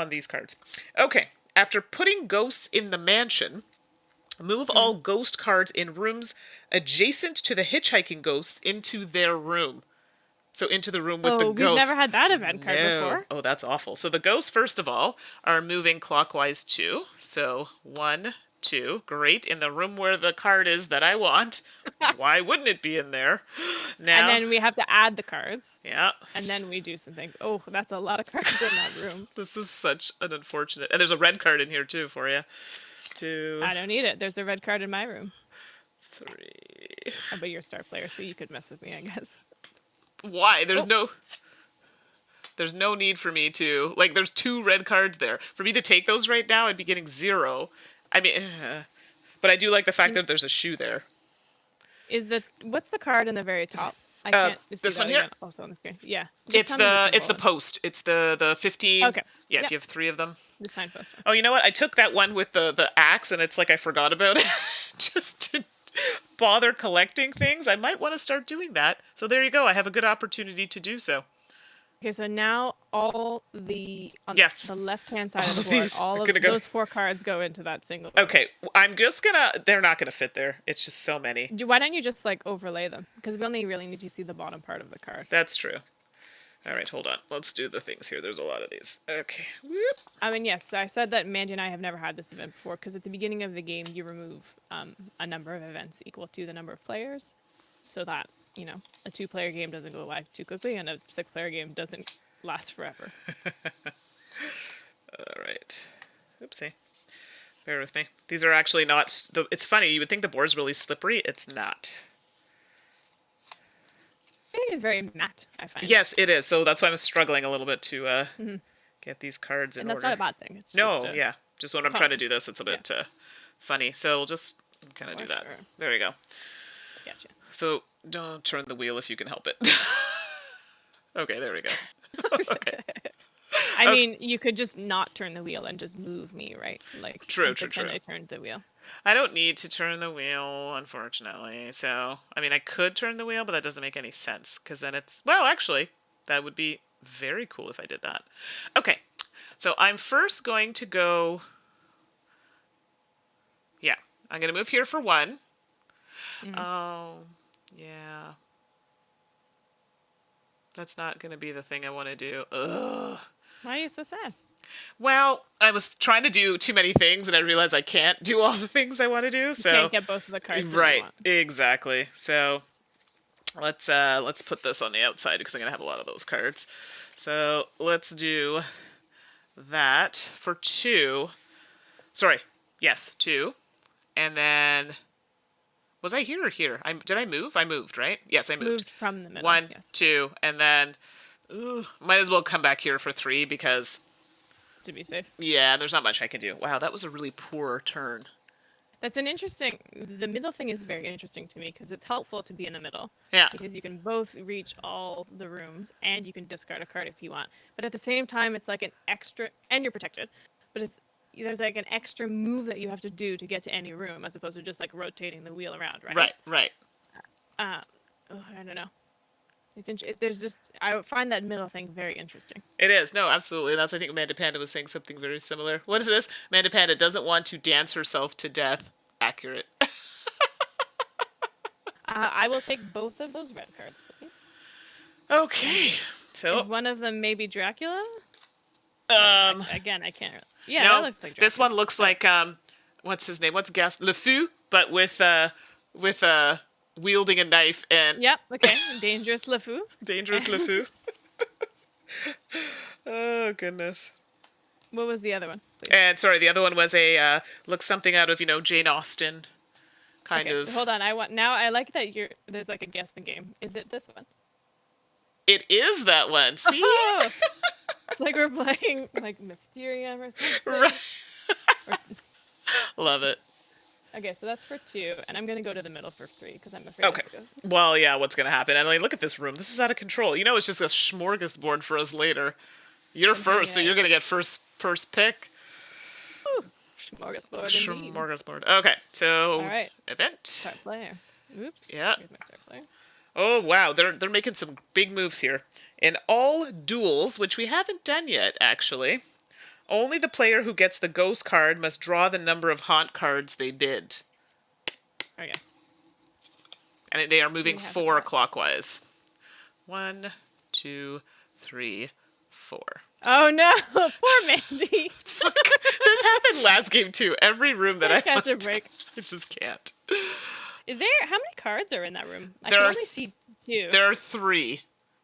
these cards. Okay, after putting ghosts in the mansion, move all ghost cards in rooms adjacent to the hitchhiking ghosts into their room. So into the room with the Oh, we've ghosts. never had that event card No. before. Oh, that's awful. So the ghosts, first of all, are moving clockwise 2. So 1, 2. Great. In the room where the card is that I want. Why wouldn't it be in there? Now. And then we have to add the cards. Yeah. And then we do some things. Oh, that's a lot of cards in that room. This is such an unfortunate. And there's a red card in here too for you. 2. I don't need it. There's a red card in my room. 3. Oh, but you're a star player, so you could mess with me, I guess. Why? There's no need for me to, like, there's 2 red cards there. For me to take those right now, I'd be getting 0. I mean, but I do like the fact that there's a shoe there. What's the card in the very top? I can't see this that one here? again. Also on the screen. Yeah. Just It's tell me the symbol. post. It's the 15. Okay. Yeah, Yep. if you have 3 of them. The signpost one. Oh, you know what? I took that one with the axe, and it's like I forgot about it. Just to bother collecting things. I might want to start doing that. So there you go. I have a good opportunity to do so. Okay, so now all the on Yes. the left-hand side All of the of board, these are all of gonna go- those 4 cards go into that single. Okay, I'm just gonna. They're not gonna fit there. It's just so many. Why don't you just like overlay them? Because we only really need to see the bottom part of the card. That's true. All right, hold on. Let's do the things here. There's a lot of these. Okay. Whoop. I mean, yes, I said that Mandy and I have never had this event before because at the beginning of the game you remove a number of events equal to the number of players, so that a 2-player game doesn't go live too quickly and a 6-player game doesn't last forever. All right. Oopsie. Bear with me. These are actually not. It's funny. You would think the board's really slippery. It's not. It is very matte, I find. Yes, it is. So that's why I'm struggling a little bit to get these cards in And that's order. not a bad thing. It's No, just yeah. Just when I'm trying to do this, it's a bit funny. So we'll just kind of do that. Sure. There you go. Gotcha. So don't turn the wheel if you can help it. Okay, there we go. Okay. I mean, you could just not turn the wheel and just move me, right? Like, True, and true, pretend true. I turned the wheel. I don't need to turn the wheel, unfortunately. So, I mean, I could turn the wheel, but that doesn't make any sense. Because then it's... Well, actually, that would be very cool if I did that. Okay, so I'm first going to go... Yeah, I'm going to move here for 1. Oh, yeah. That's not going to be the thing I want to do. Ugh. Why are you so sad? Well, I was trying to do too many things, and I realized I can't do all the things I want to do. So Can't get both of the cards that you right, want. exactly. So let's put this on the outside because I'm gonna have a lot of those cards. So let's do that for 2. Sorry, yes, 2, and then was I here or here? Did I move? I moved, right? Yes, I moved. Moved from the middle. 1, yes, 2, and then might as well come back here for 3 because. to be safe. Yeah, there's not much I can do. Wow, that was a really poor turn. That's an interesting. The middle thing is very interesting to me because it's helpful to be in the middle. Yeah. Because you can both reach all the rooms and you can discard a card if you want. But at the same time, it's like an extra, and you're protected. But there's like an extra move that you have to do to get to any room as opposed to just like rotating the wheel around, right? Right. I don't know. I find that middle thing very interesting. It is. No, absolutely. That's, I think Amanda Panda was saying something very similar. What is this? Amanda Panda doesn't want to dance herself to death. Accurate. I will take both of those red cards, please. Okay. So, Is one of them maybe Dracula? Again, I can't. Yeah, no, that looks like Dracula. this one looks like, what's his name? What's Gas? Le Fou, but with wielding a knife and Yep. Okay. Dangerous LeFou. dangerous Le Fou. Oh, goodness. What was the other one? Please? And sorry, the other one was looks something out of, Jane Austen. Kind Okay, of. hold on. I like that there's like a guessing game. Is it this one? It is that one. See? Oh, it's like we're playing like Mysterium or something. Right. Or- Love it. okay, so that's for 2, and I'm gonna go to the middle for 3 because I'm afraid Okay. of the ghost. Well, yeah, what's going to happen? And like, look at this room. This is out of control. You know, it's just a smorgasbord for us later. You're first, so you're going to get first pick. Ooh, smorgasbord indeed. Smorgasbord. Okay, so All right. event. Start player. Oops. Yeah. Here's my start player. Oh wow, they're making some big moves here. In all duels, which we haven't done yet, actually, only the player who gets the ghost card must draw the number of haunt cards they bid. Oh yes. And they are moving We have 4 that. clockwise. 1, 2, 3, 4. Oh no, poor Mandy. It's like, this happened last game too. Every room that I Catch a went to, break. I just can't. Is there how many cards are in that room? I There can are only see 2. There are 3.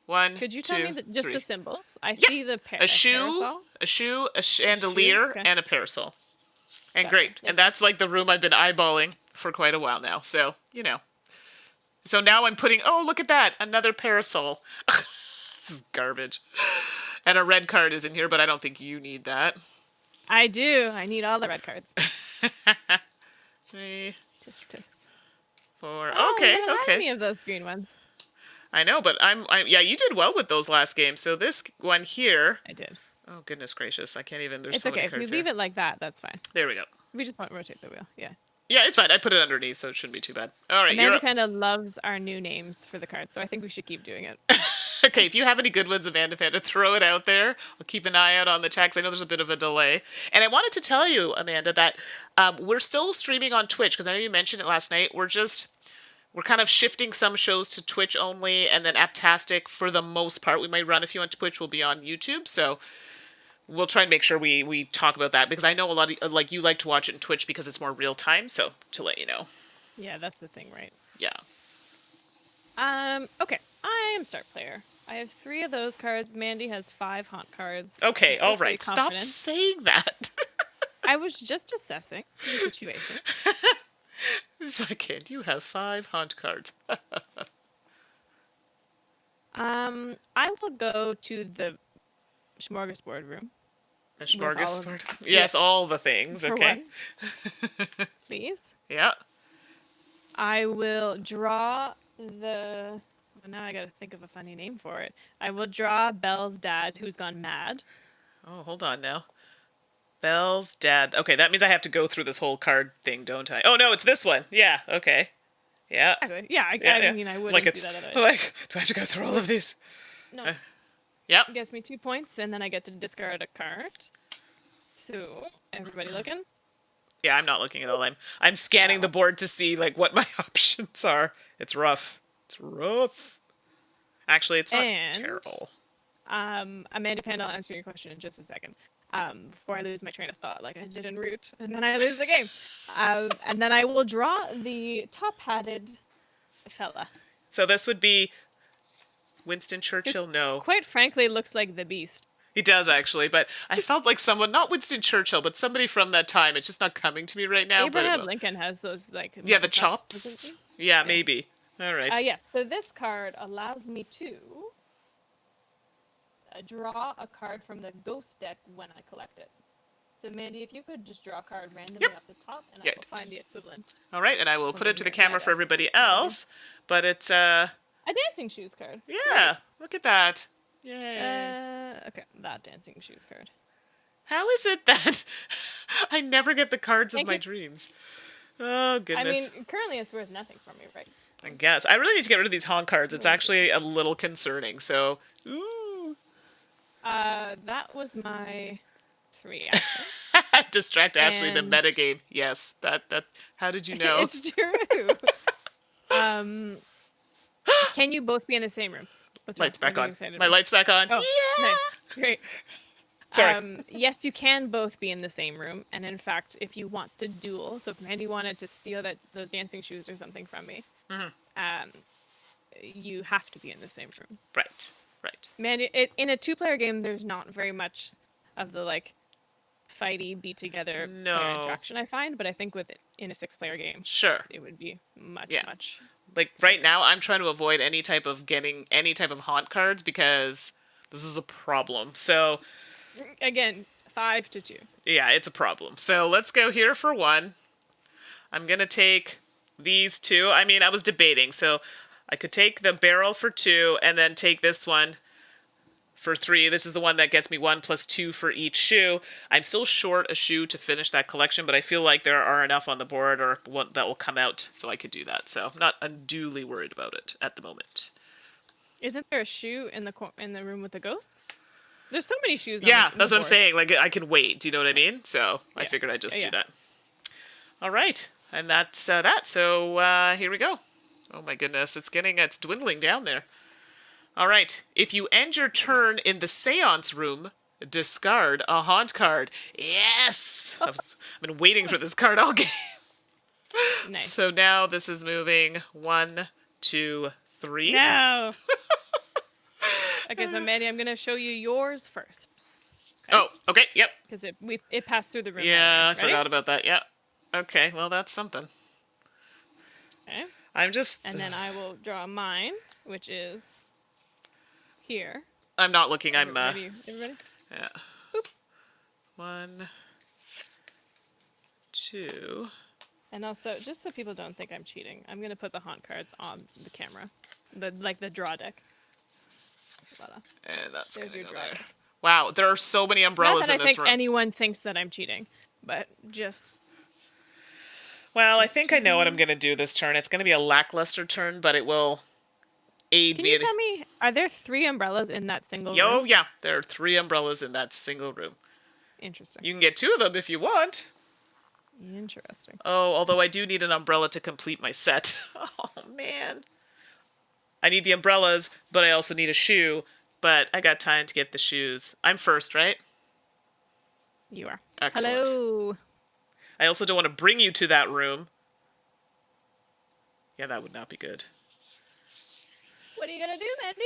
1, Could you tell 2, me just 3. the symbols? I Yeah. see the A shoe, parasol. a shoe, a chandelier, okay. and a parasol. And Gotcha. great. Yep. And that's like the room I've been eyeballing for quite a while now. So, you know. So now I'm putting, oh, look at that. Another parasol. This is garbage. And a red card is in here, but I don't think you need that. I do. I need all the red cards. 3, Tisk, tisk. 4. Oh, Okay, we don't have okay. any of those green ones. I know, but I'm yeah, you did well with those last games. So this one here, I did. oh goodness gracious, I can't even. There's It's so okay. many If we cards leave here. it like that, that's fine. There we go. We just want to rotate the wheel. Yeah. Yeah, it's fine. I put it underneath, so it shouldn't be too bad. All right, you're Amanda up. Panda loves our new names for the cards, so I think we should keep doing it. Okay, if you have any good ones, Amanda Panda, throw it out there. I'll keep an eye out on the chat 'cause I know there's a bit of a delay. And I wanted to tell you, Amanda, that we're still streaming on Twitch because I know you mentioned it last night. We're kind of shifting some shows to Twitch only, and then Apptastic for the most part. We might run a few on Twitch. We'll be on YouTube, so we'll try and make sure we talk about that because I know a lot of like you like to watch it in Twitch because it's more real time. So to let you know, Yeah, that's the thing, right? yeah. Okay. I am start player. I have 3 of those cards. Mandy has 5 haunt cards. Okay, I feel all pretty right. Stop confident. saying that. I was just assessing the situation. It's like, and you have 5 haunt cards. I will go to the smorgasbord room. A With all of- smorgasbord. Yes, all the things. For Okay. one, please. Yeah. I will draw the. Well, now I gotta think of a funny name for it. I will draw Belle's dad, who's gone mad. Oh, hold on now. Belle's dad. Okay, that means I have to go through this whole card thing, don't I? Oh no, it's this one. Yeah. Okay. Yeah. Yeah, I mean, I wouldn't Like do it's that otherwise. like, do I have to go through all of these? No, Yep. it gets me 2 points, and then I get to discard a card. So, everybody looking? Yeah, I'm not looking at all. I'm scanning the board to see like what my options are. It's rough. It's rough. Actually, it's not And- terrible. Amanda Panda, I'll answer your question in just a second. Before I lose my train of thought, like I did in Root, and then I lose the game. And then I will draw the top-hatted fella. So this would be Winston Churchill. No, Quite frankly, looks like the Beast. he does actually, but I felt like someone, not Winston Churchill, but somebody from that time. It's just not coming to me right now. Abraham but Lincoln has those like yeah, the mutton chops, chops. doesn't Yeah, maybe. All right. he? Yes. So this card allows me to draw a card from the ghost deck when I collect it. So Mandy, if you could just draw a card randomly Yep. off the top, and Yeah. I will find the equivalent. All right, and I will put it to the here. camera Yeah, for everybody else. But it's A dancing shoes card. yeah. Look at that. Yay. Okay, that dancing shoes card. How is it that I never get the cards of Thank my you. dreams? Oh goodness. I mean, currently it's worth nothing for me, right? I guess I really need to get rid of these haunt cards. It's actually a little concerning. So, ooh, That was my 3. distract Ashley. The And- metagame. Yes, that. How did you know? It's true. Can you both be in the same room? Lights back on. Excited My about? lights back on. Oh, Yeah. nice. Great. Sorry. Yes, you can both be in the same room, and in fact, if you want to duel, so if Mandy wanted to steal those dancing shoes or something from me, you have to be in the same room. Right. Right. Mandy, in a 2-player game, there's not very much of the like fighty, be together player No. interaction I find, but I think in a 6-player game, Sure. it would be much Yeah. much Like, right now, I'm trying to avoid any type of getting any type of haunt cards because this is a problem. So, Again, 5-2. yeah, it's a problem. So, let's go here for 1. I'm going to take these 2. I mean, I was debating. So, I could take the barrel for 2 and then take this one for 3. This is the one that gets me 1 plus 2 for each shoe. I'm still short a shoe to finish that collection, but I feel like there are enough on the board or one that will come out so I could do that. So I'm not unduly worried about it at the moment. Isn't there a shoe in the room with the ghosts? There's so many shoes. Yeah, on that's the what I'm board. saying. Like, I can wait. Do you know what I mean? So I Yeah. figured I'd just Yeah. do that. All right. And that's that. So here we go. Oh my goodness. It's dwindling down there. All right. If you end your turn in the seance room, discard a haunt card. Yes! I've been waiting for this card all game. Nice. So now this is moving 1, 2, 3. No. Okay, so Mandy, I'm gonna show you yours first. Oh, okay. Yep. Because it passed through the room. Yeah, I Ready? forgot about that. Yeah. Okay, well, that's something. Okay. I'm just... And then I will draw mine, which is here. I'm not looking. I'm... Ready, everybody? Yeah. Boop. 1, 2... And also, just so people don't think I'm cheating, I'm gonna put the haunt cards on the camera, the draw deck. Voila. And that's There's gonna your go draw there. deck. Wow, there are so many umbrellas Not that in I this think room. anyone thinks that I'm cheating, but just Well, I think I know what I'm going to do this turn. It's going to be a lackluster turn, but it will aid can me. you tell me, are there 3 umbrellas in that single Yo, room? yeah, there are 3 umbrellas in that single room. Interesting. You can get 2 of them if you want. Interesting. Oh, although I do need an umbrella to complete my set. Oh, man. I need the umbrellas, but I also need a shoe. But I got time to get the shoes. I'm first, right? You are. Excellent. Hello. I also don't want to bring you to that room. Yeah, that would not be good. What are you gonna do, Mandy?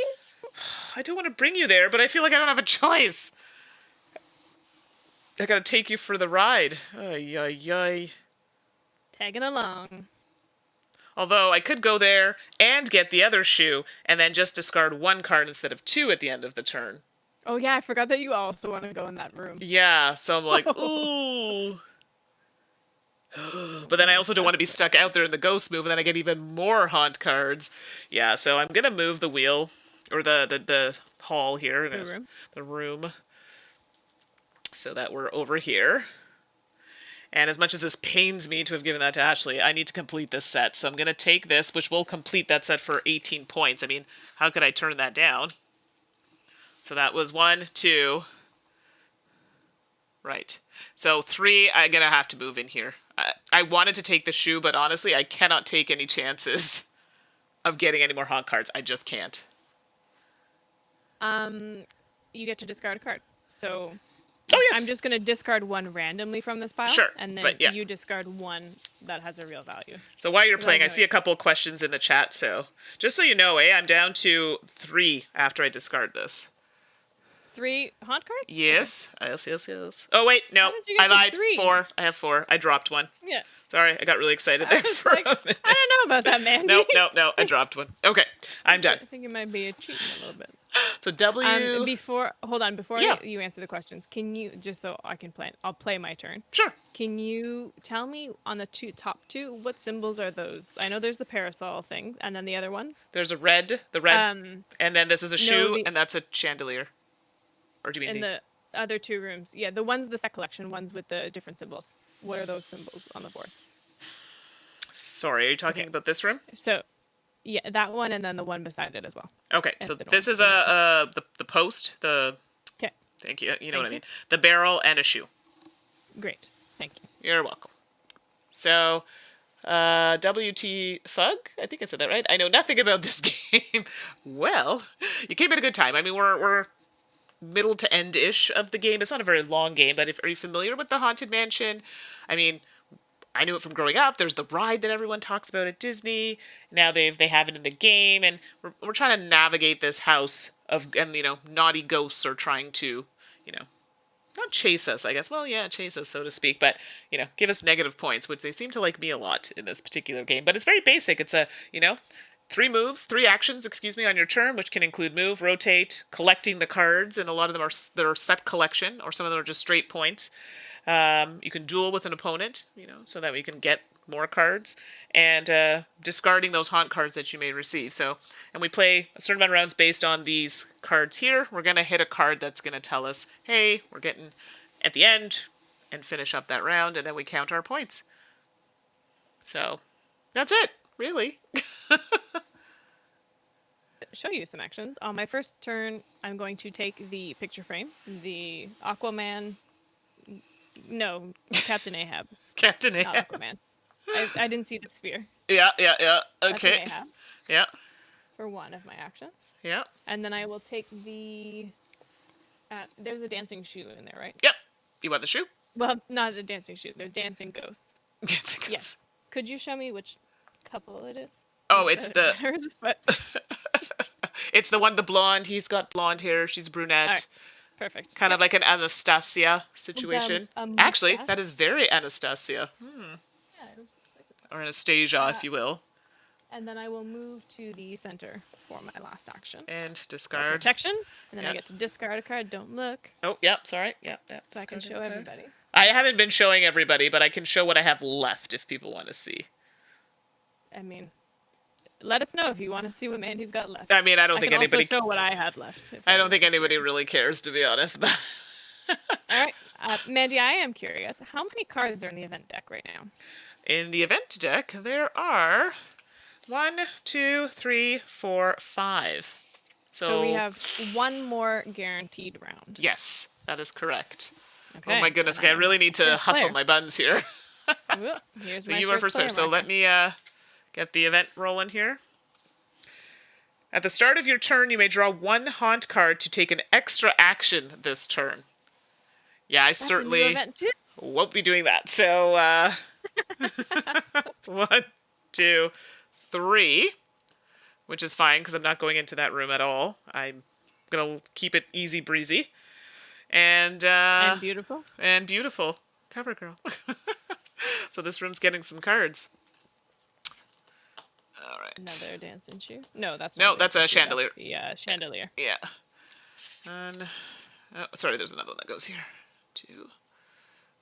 I don't want to bring you there, but I feel like I don't have a choice. I gotta take you for the ride. Ay, ay, ay. Tagging along. Although, I could go there and get the other shoe, and then just discard 1 card instead of 2 at the end of the turn. Oh yeah, I forgot that you also want to go in that room. Yeah, so I'm like, ooh. But then I also don't want to be stuck out there in the ghost move, and then I get even more haunt cards. Yeah, so I'm gonna move the wheel, or the hall here. The room. The room. So that we're over here. And as much as this pains me to have given that to Ashley, I need to complete this set. So I'm going to take this, which will complete that set for 18 points. I mean, how could I turn that down? So that was 1, 2. Right. So 3, I'm going to have to move in here. I wanted to take the shoe, but honestly, I cannot take any chances of getting any more haunt cards. I just can't. You get to discard a card. So Oh, yes. I'm just going to discard 1 randomly from this pile. Sure, And then but yeah. you discard 1 that has a real value. So while you're playing, I know see a couple of questions in the chat. So just so you know, I'm down to 3 after I discard this. 3 haunt cards? Yes. Yes. Oh, wait. No. How did you get I to lied. 3? 4. I have 4. I dropped 1. Yeah. Sorry. I got really excited there for Like, a minute. I don't know about that, Mandy. No. I dropped 1. Okay. I'm done. I think it might be a cheating a little bit. So W. Hold on, before Yeah. you answer the questions, can you, just so I can play, I'll play my turn. Sure. Can you tell me on the top 2, what symbols are those? I know there's the parasol thing, and then the other ones. There's the red, and then this is a shoe, and that's a chandelier. Or do you mean In these? the other 2 rooms. Yeah, the set collection ones with the different symbols. What are those symbols on the board? Sorry, are you talking about this room? So, yeah, that one and then the one beside it as well. Okay, so the this one. is the post, the... Okay, Thank you. You know what I Thank mean. The barrel and a shoe. great. Thank you. You're welcome. So, WT Fug? I think I said that right. I know nothing about this game. Well, you came at a good time. I mean, we're middle to end-ish of the game. It's not a very long game, but are you familiar with the Haunted Mansion? I mean, I knew it from growing up. There's the ride that everyone talks about at Disney. Now they have it in the game, and we're trying to navigate this house of, and naughty ghosts are trying to, not chase us, I guess. Well, yeah, chase us, so to speak, but, give us negative points, which they seem to like me a lot in this particular game. But it's very basic. It's three actions, on your turn, which can include move, rotate, collecting the cards, and a lot of them are set collection, or some of them are just straight points. You can duel with an opponent, so that we can get more cards, and discarding those haunt cards that you may receive. And we play a certain amount of rounds based on these cards here. We're going to hit a card that's going to tell us, hey, we're getting at the end, and finish up that round, and then we count our points. So, that's it, really. Show you some actions. On my first turn, I'm going to take the picture frame, the Aquaman. No, Captain Ahab. Captain Not Ahab. Aquaman. I didn't see the sphere. Yeah. Okay. Captain Ahab Yeah. for one of my actions. Yeah. And then I will take the. There's a dancing shoe in there, right? Yep. You want the shoe? Well, not a dancing shoe. There's dancing ghosts. Dancing ghosts. Yes. Could you show me which couple it is? Oh, it's the. Matters, but... It's the one, the blonde. He's got blonde hair. She's brunette. All right. Perfect. Kind of like an Anastasia situation. Actually, that is very Anastasia. Yeah, it was Or Anastasia, if you will. And then I will move to the center for my last action. And discard. Protection. And then I get to discard a card. Don't look. Oh, yep, sorry. Yep. So I can show everybody. I haven't been showing everybody, but I can show what I have left if people want to see. I mean, let us know if you want to see what Mandy's got left. I mean, I don't think anybody... I can also show what I have left. I don't think anybody really cares, to be honest. But all right. Mandy, I am curious. How many cards are in the event deck right now? In the event deck, there are 1, 2, 3, 4, 5. So we have one more guaranteed round. Yes, that is correct. Okay. Oh my goodness, okay, I really need to hustle my buttons here. Here's So my you are first player. So let me get the event rolling here. At the start of your turn, you may draw one haunt card to take an extra action this turn. Yeah, I certainly won't be doing that. So 1, 2, 3, which is fine because I'm not going into that room at all. I'm going to keep it easy breezy. And beautiful. And beautiful. Cover girl. So this room's getting some cards. All right. Another dancing shoe? No, that's not. No, that's a chandelier. Yeah, chandelier. Yeah. And sorry, there's another one that goes here. 2.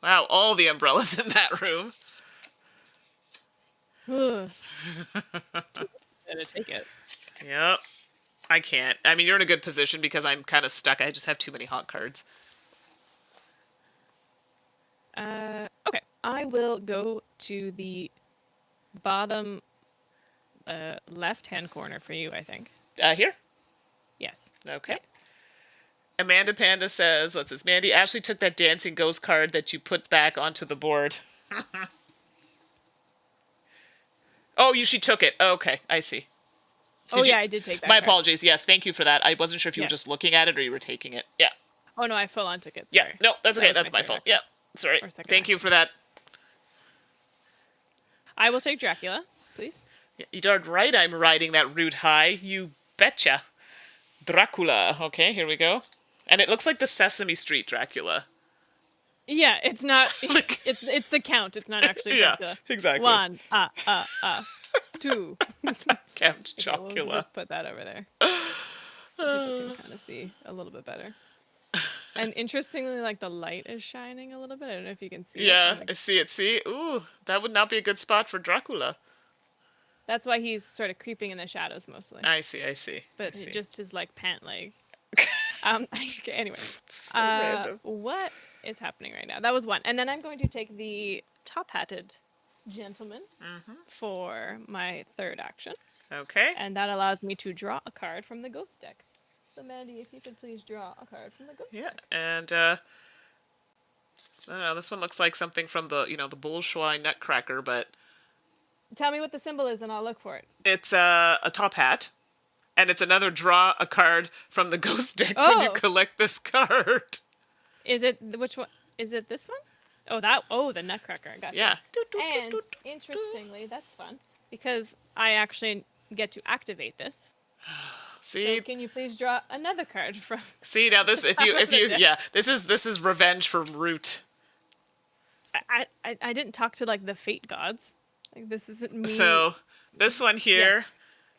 Wow, all the umbrellas in that room. Better take it. Yep. I can't. I mean, you're in a good position because I'm kind of stuck. I just have too many haunt cards. Okay. I will go to the bottom left-hand corner for you, I think. Here? Yes. Okay. Yep. Amanda Panda says, what's this? Mandy, Ashley took that dancing ghost card that you put back onto the board. Oh, she took it. Okay, I see. I did take that My card. apologies. Yes, thank you for that. I wasn't sure if you were just looking at it or you were taking it. Yeah. Oh, no, I full on took it. Yeah, Sorry. no, that's okay. That's my fault. Yeah, sorry. Thank you for that. I will take Dracula, please. Yeah, you darn right I'm riding that route high. You betcha. Dracula. Okay, here we go. And it looks like the Sesame Street Dracula. Yeah, it's not... it's the count. It's not actually Dracula. Yeah, exactly. 1, 2. Count Chocula. Okay, we'll just put that over there. People can kind of see a little bit better. And interestingly, like, the light is shining a little bit. I don't know if you can see it. Yeah, I see it. See? Ooh, that would not be a good spot for Dracula. That's why he's sort of creeping in the shadows mostly. I see. But just his, like, pant leg. Anyway. So random. What is happening right now? That was one. And then I'm going to take the top-hatted gentleman for my third action. Okay. And that allows me to draw a card from the ghost deck. So, Mandy, if you could please draw a card from the ghost deck. And, I don't know, this one looks like something from the, the Bolshoi Nutcracker, but... Tell me what the symbol is and I'll look for it. It's a top hat. And it's another draw a card from the ghost deck when you collect this card. Is it, which one? Is it this one? The Nutcracker. I got Yeah. And interestingly, that's fun because I actually get to activate this. See, So can you please draw another card from? see now this if you yeah, this is revenge for Root. I didn't talk to like the fate gods. Like this isn't me. So this one here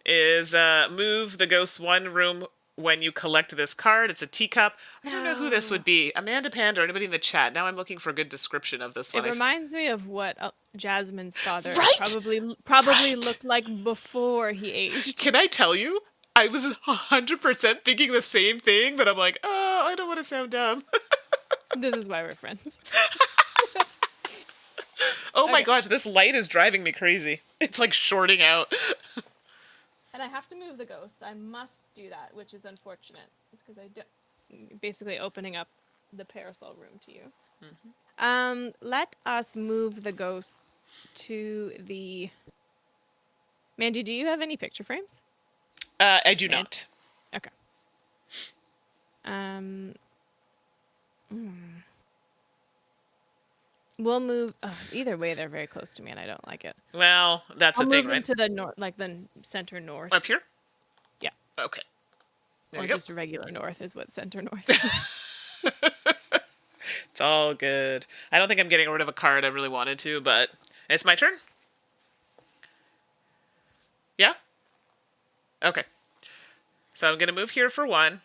Yes. is move the ghost one room when you collect this card. It's a teacup. I don't know who this would be. Amanda Panda or anybody in the chat. Now I'm looking for a good description of this It one. reminds me of what Jasmine's father Right! probably Right! looked like before he aged. Can I tell you? I was 100% thinking the same thing, but I'm like, oh, I don't want to sound dumb. This is why we're friends. Oh my Okay. gosh, this light is driving me crazy. It's like shorting out. And I have to move the ghost. I must do that, which is unfortunate. It's because I do basically opening up the parasol room to you. Let us move the ghost to the. Mandy, do you have any picture frames? I do not. Okay. We'll move. Either way, they're very close to me, and I don't like it. Well, that's I'll the thing, move them right? to the north, like the center north. Up here? Yeah. Okay. There Or we go. just regular north is what center north is. It's all good. I don't think I'm getting rid of a card I really wanted to, but it's my turn? Yeah? Okay. So I'm going to move here for 1.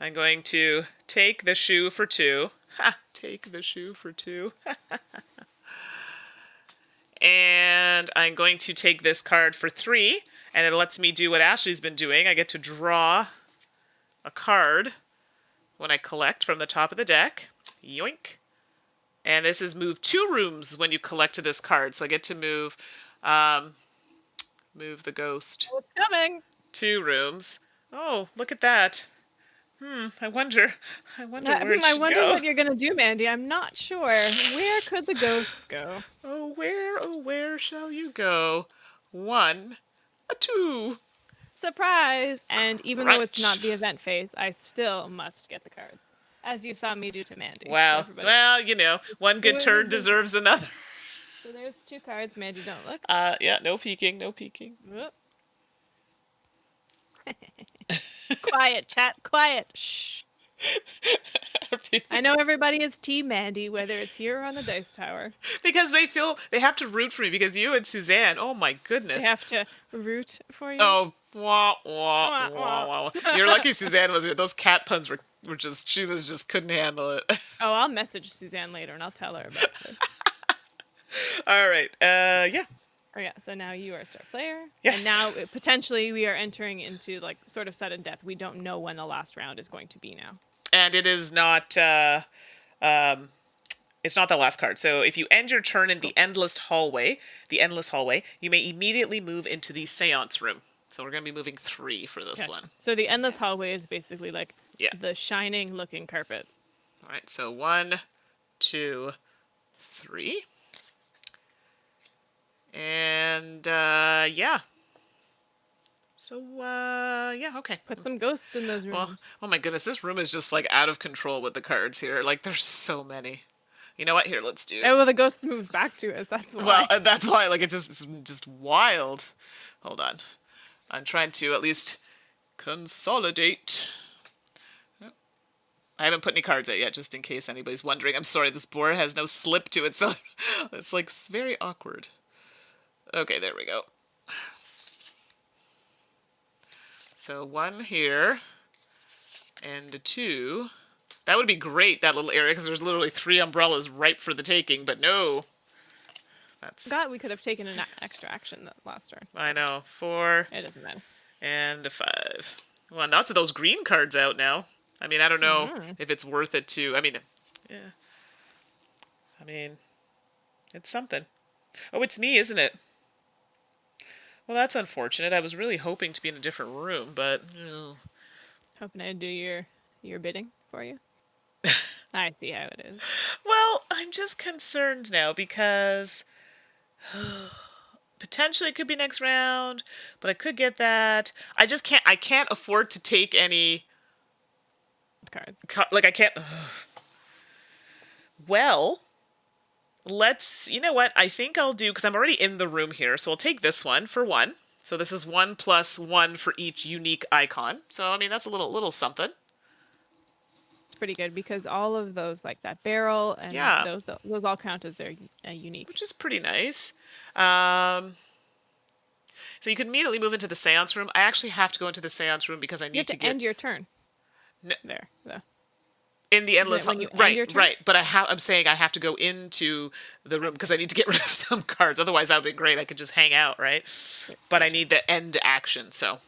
I'm going to take the shoe for 2. Ha! Take the shoe for 2. And I'm going to take this card for 3, and it lets me do what Ashley's been doing. I get to draw a card when I collect from the top of the deck. Yoink. And this is move 2 rooms when you collect this card. So I get to move move the ghost Oh, it's coming. 2 rooms. Oh, look at that. I wonder where it I should wonder go. what you're gonna do, Mandy. I'm not sure. Where could the ghosts go? Oh, where shall you go? 1, a 2. Surprise! And even though it's not Crunch. the event phase, I still must get the cards, as you saw me do to Mandy. So Wow. everybody- Well, you know, one good turn deserves another. So there's 2 cards. Mandy, don't look. Yeah, no peeking, no peeking. Whoop. Quiet, chat. Quiet. Shh. I know everybody is Team Mandy, whether it's here or on the Dice Tower. Because they have to root for me because you and Suzanne, oh my goodness. They have to root for you. Oh, wah, wah, wah, wah. You're lucky Suzanne was here. Those cat puns were just, she just couldn't handle it. Oh, I'll message Suzanne later and I'll tell her about this. All right, yeah. Oh yeah, so now you are star player. Yes. And now potentially we are entering into like sort of sudden death. We don't know when the last round is going to be now. And it is not, it's not the last card. So if you end your turn in the endless hallway, you may immediately move into the seance room. So we're going to be moving 3 for this Gotcha. one. So the endless hallway is basically like Yeah. the shining looking carpet. All right, so 1, 2, 3. And, yeah. So, yeah, okay. Put some ghosts in those rooms. Well, oh my goodness, this room is just, like, out of control with the cards here. Like, there's so many. You know what? Here, let's do it. Oh, well, the ghosts moved back to us. That's why. Well, that's why, like, it's just wild. Hold on. I'm trying to at least consolidate. I haven't put any cards out yet, just in case anybody's wondering. I'm sorry, this board has no slip to it, so it's, like, very awkward. Okay, there we go. So 1 here, and a 2. That would be great, that little area, because there's literally 3 umbrellas ripe for the taking, but no. That's... God, we could have taken an extra action that last turn. I know. 4. It doesn't matter. And a 5. Well, lots of those green cards out now. I mean, I don't know if it's worth it to... I mean, yeah. I mean, it's something. Oh, it's me, isn't it? Well, that's unfortunate. I was really hoping to be in a different room, but... Hoping I'd do your bidding for you. I see how it is. Well, I'm just concerned now because... potentially it could be next round, but I could get that. I can't afford to take any... Cards. Like, I can't... Well... You know what? I think I'll do, because I'm already in the room here, so I'll take this one for 1. So this is 1 plus 1 for each unique icon. So, I mean, that's a little something. It's pretty good because all of those, like that barrel and Yeah. those all count as their unique. Which is pretty nice. So you can immediately move into the seance room. I actually have to go into the seance room because I need to get... end your turn. No. There. In the endless when you end right, your turn? right. But I'm saying I have to go into the room because I need to get rid of some cards. Otherwise, that would be great. I could just hang out, right? But I need the end action. So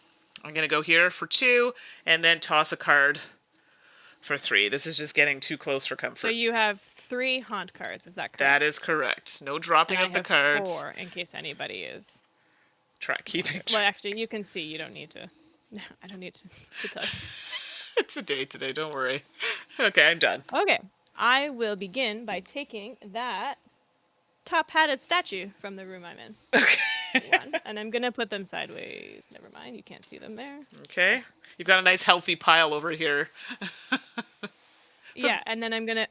I'm gonna go here for 2, and then toss a card for 3. This is just getting too close for comfort. So you have 3 haunt cards. Is that correct? That is correct. No dropping and of the cards. 4 in case anybody is. Try keeping. Well, actually, you can see. You don't need to. No, I don't need to tell you. It's a day today. Don't worry. Okay, I'm done. Okay, I will begin by taking that top-hatted statue from the room I'm in. Okay. 1, and I'm gonna put them sideways. Never mind, you can't see them there. Okay. You've got a nice healthy pile over here. So, yeah, and then I'm gonna.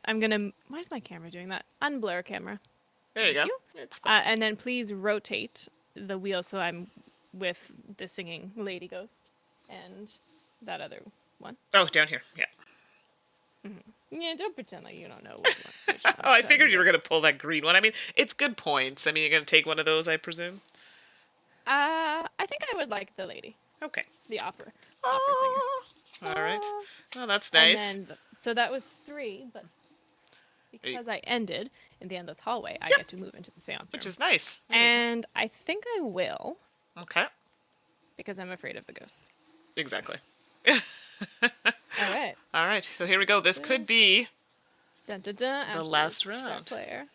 Why is my camera doing that? Unblur camera. There you go. You. It's fine. And then please rotate the wheel so I'm with the singing lady ghost and that other one. Oh, down here. Yeah. Yeah, don't pretend like you don't know which one. Oh, I figured you were going to pull that green one. I mean, it's good points. I mean, you're going to take one of those, I presume? I think I would like the lady. Okay. The opera singer. All right. Oh, that's nice. And then, so that was 3, but because I ended in the endless hallway, I get to move into the seance room. Which is nice. And I think I will. Okay. Because I'm afraid of the ghost. Exactly. All right. All right. So here we go. This could be Dun, dun, dun, the last round. Player.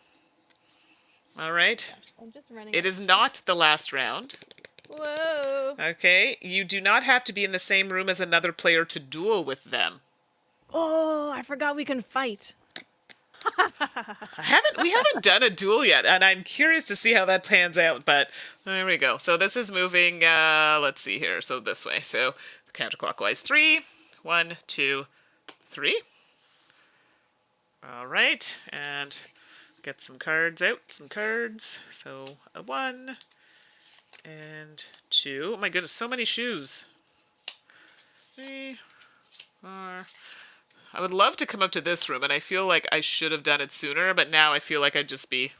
All right. I'm just running. It is not the last round. Whoa. Okay. You do not have to be in the same room as another player to duel with them. Oh, I forgot we can fight. We haven't done a duel yet, and I'm curious to see how that pans out, but there we go. So this is moving, let's see here, so this way. So counterclockwise. 3, 1, 2, 3. All right, and get some cards out, some cards. So a 1 and 2. Oh my goodness, so many shoes. 3, 4. I would love to come up to this room, and I feel like I should have done it sooner, but now I feel like I'd just be...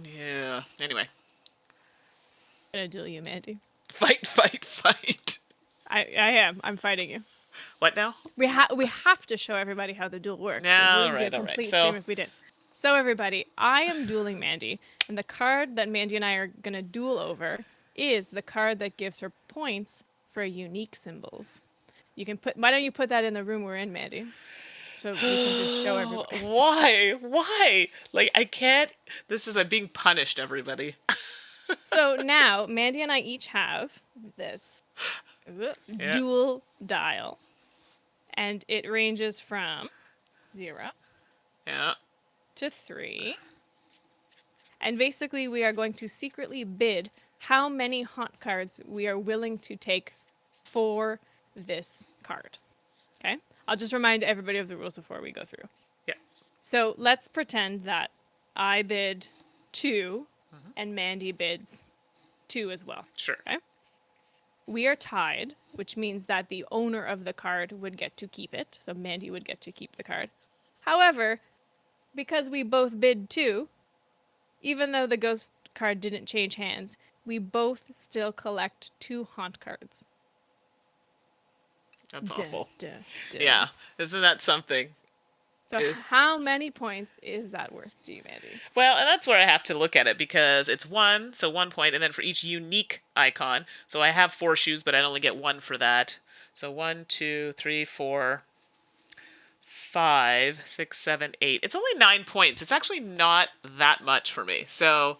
Yeah. Anyway. I'm gonna duel you, Mandy. Fight, fight, fight. I am. I'm fighting you. What now? We have to show everybody how the duel works. No, It would be a all right. complete So shame if we didn't. So everybody, I am dueling Mandy, and the card that Mandy and I are gonna duel over is the card that gives her points for unique symbols. You can put. Why don't you put that in the room we're in, Mandy? So we can just show everybody. Why? Why? Like, I can't... I'm being punished, everybody. So now, Mandy and I each have this dual dial. And it ranges from 0 to 3. And basically, we are going to secretly bid how many haunt cards we are willing to take for this card. Okay? I'll just remind everybody of the rules before we go through. Yeah. So let's pretend that I bid 2 and Mandy bids 2 as well. Sure. Okay? We are tied, which means that the owner of the card would get to keep it. So Mandy would get to keep the card. However, because we both bid 2, even though the ghost card didn't change hands, we both still collect 2 haunt cards. That's awful. Duh. Yeah. Isn't that something? So how many points is that worth to you, Mandy? Well, and that's where I have to look at it, because it's 1, so 1 point, and then for each unique icon. So I have 4 shoes, but I only get 1 for that. So 1, 2, 3, 4, 5, 6, 7, 8. It's only 9 points. It's actually not that much for me. So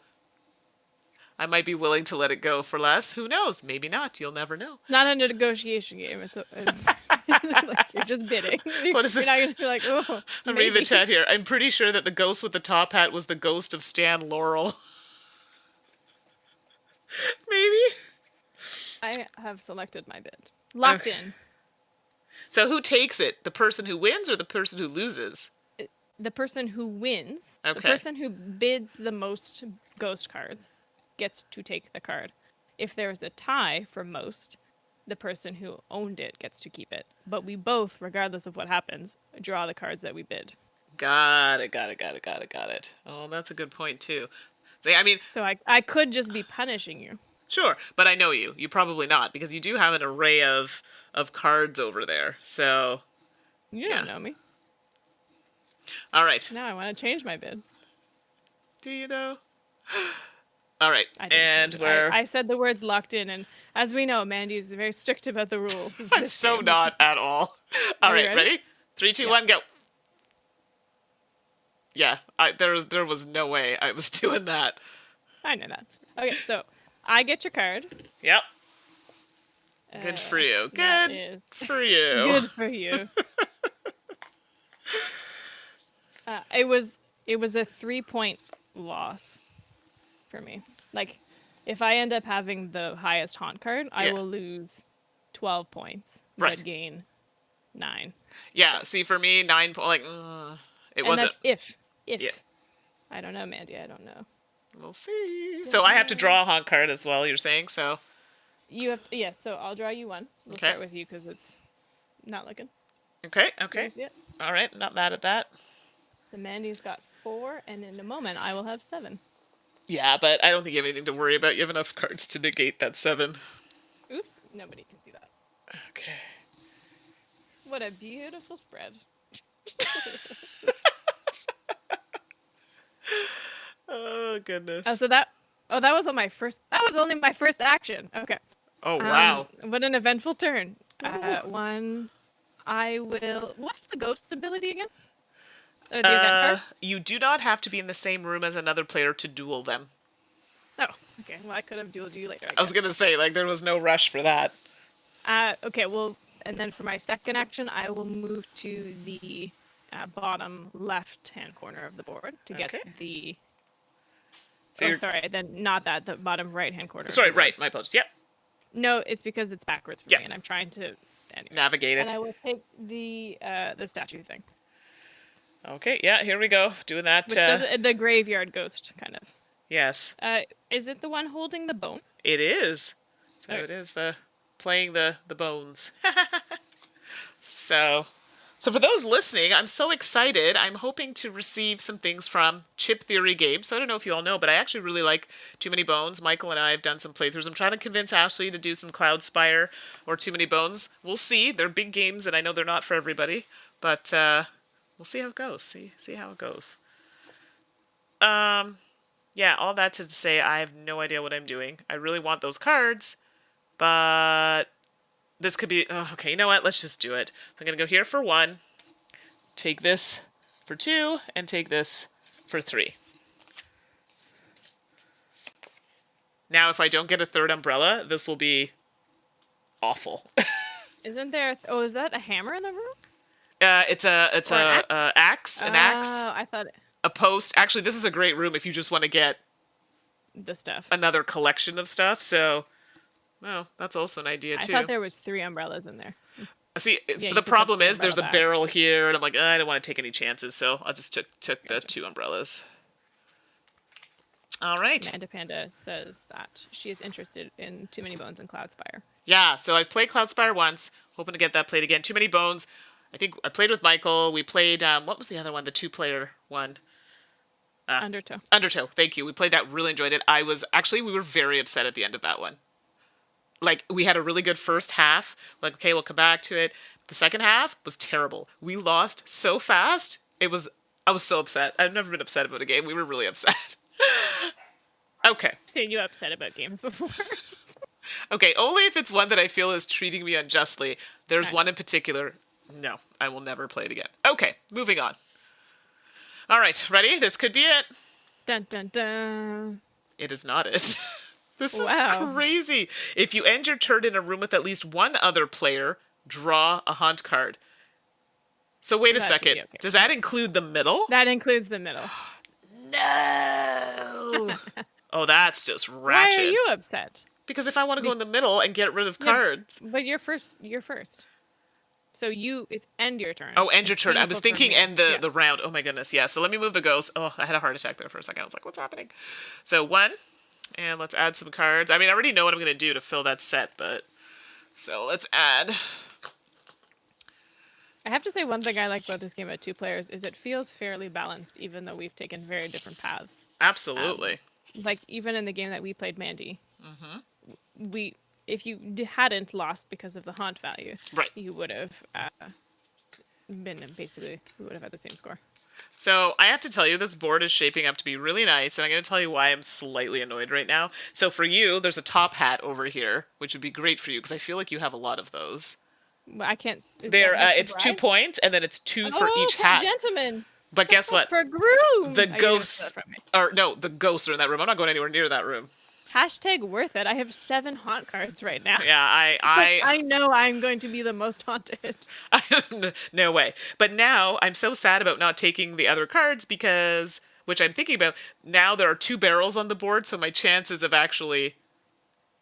I might be willing to let it go for less. Who knows? Maybe not. You'll never know. It's not a negotiation game. It's like you're just bidding. What is this? You're not going to be like, oh, I'm reading the chat here. I'm pretty sure that the ghost with the top hat was the ghost of Stan Laurel. Maybe? I have selected my bid. Locked in. So who takes it? The person who wins or the person who loses? The person who wins, Okay. the person who bids the most ghost cards, gets to take the card. if there's a tie for most, the person who owned it gets to keep it. But we both, regardless of what happens, draw the cards that we bid. Got it. Oh, that's a good point, too. See, I mean, So I could just be punishing you. sure, but I know you. You probably not, because you do have an array of cards over there. So, You yeah. don't know me. All right. Now I want to change my bid. Do you, though? All right, I didn't and change it. we're... I said the words locked in, and as we know, Mandy's very strict about the rules. of I'm this so game. not at all. All Are you right, ready? ready? 3, 2, Yeah. 1, go. Yeah, there was no way I was doing that. I know that. Okay, so I get your card. Yep. Good for you. That Good is for you. good for you. It was a 3-point loss for me. Like, if I end up having the highest haunt card, I Yeah. will lose 12 points, Right. but gain 9. Yeah, see, for me, 9 like, it And wasn't... that's if. Yeah. I don't know, Mandy. I don't know. We'll see. So I have to draw a haunt card as well, you're saying, so... You have yes. So I'll draw you one. We'll Okay. start with you because it's not looking. Okay. Yeah. All right, not mad at that. The Mandy's got 4, and in a moment I will have 7. Yeah, but I don't think you have anything to worry about. You have enough cards to negate that 7. Oops, nobody can see that. Okay. What a beautiful spread. Oh, goodness. That was on my first. That was only my first action. Okay. Oh, wow. What an eventful turn. One. I will. What's the ghost ability again? The event card. You do not have to be in the same room as another player to duel them. Oh, okay. Well, I could have dueled you later. I was going to say, like, there was no rush for that. Okay. Well, and then for my second action, I will move to the bottom left-hand corner of the board to get Okay. the. So Oh, you're... sorry. Then not that. The bottom right-hand corner. of Sorry, the board. right. My apologies. Yep. No, it's because it's backwards for Yeah. me, and I'm trying to. Anyway. Navigate And it. I will take the statue thing, Okay, yeah, here we go. Doing that. which does the graveyard ghost kind of. Yes, Is it the one holding the bone? it is. So Okay. it is playing the bones. So for those listening, I'm so excited. I'm hoping to receive some things from Chip Theory Games. So I don't know if you all know, but I actually really like Too Many Bones. Michael and I have done some playthroughs. I'm trying to convince Ashley to do some Cloud Spire or Too Many Bones. We'll see. They're big games, and I know they're not for everybody, but we'll see how it goes. See how it goes. Yeah, all that to say, I have no idea what I'm doing. I really want those cards, but this could be... Oh, okay, you know what? Let's just do it. So I'm going to go here for 1, take this for 2, and take this for 3. Now, if I don't get a third umbrella, this will be awful. Isn't there? Oh, is that a hammer in the room? It's a axe, an axe, Oh, I thought a post. Actually, this is a great room if you just want to get the stuff. another collection of stuff. So, well, that's also an idea too. I thought there was 3 umbrellas in there. See, Yeah, you the could problem put the is there's a umbrella back. barrel here, and I'm like, I don't want to take any chances, so I just took the 2 umbrellas. All right. Amanda Panda says that she is interested in Too Many Bones and Cloud Spire. Yeah, so I've played Cloud Spire once, hoping to get that played again. Too Many Bones. I think I played with Michael. We played, what was the other one? The 2-player one. Undertow. Undertow, thank you. We played that, really enjoyed it. We were very upset at the end of that one. Like, we had a really good first half. Like, okay, we'll come back to it. The second half was terrible. We lost so fast. I was so upset. I've never been upset about a game. We were really upset. Okay. I've seen you upset about games before. Okay, only if it's one that I feel is treating me unjustly. There's Right. one in particular. No, I will never play it again. Okay, moving on. All right, ready? This could be it. Dun dun dun. It is not it. This is Wow. crazy. If you end your turn in a room with at least one other player, draw a haunt card. So wait a That should be second. okay. Does that include the middle? That includes the middle. No. Oh, that's just Why ratchet. are you upset? Because if I want to go in the middle and get rid of Yeah, cards. But you're first. So it's end your turn. Oh, end your It's turn. I was painful for thinking me. end Yeah. the round. Oh my goodness, yeah. So let me move the ghost. Oh, I had a heart attack there for a second. I was like, what's happening? So 1, And let's add some cards. I mean, I already know what I'm going to do to fill that set, but... So let's add... I have to say one thing I like about this game at 2 players is it feels fairly balanced, even though we've taken very different paths. Absolutely. Like, even in the game that we played, Mandy, if you hadn't lost because of the haunt value, Right. you would have we would have had the same score. So I have to tell you, this board is shaping up to be really nice, and I'm going to tell you why I'm slightly annoyed right now. So for you, there's a top hat over here, which would be great for you, because I feel like you have a lot of those. Well, I can't... It's 2 points, and then it's 2 for each hat. Gentlemen! But guess what? For groom! The ghosts... the ghosts are in that room. I'm not going anywhere near that room. Hashtag worth it. I have 7 haunt cards right now. Yeah, I know I'm going to be the most haunted. No way. But now I'm so sad about not taking the other cards because, which I'm thinking about, now there are 2 barrels on the board, so my chances of actually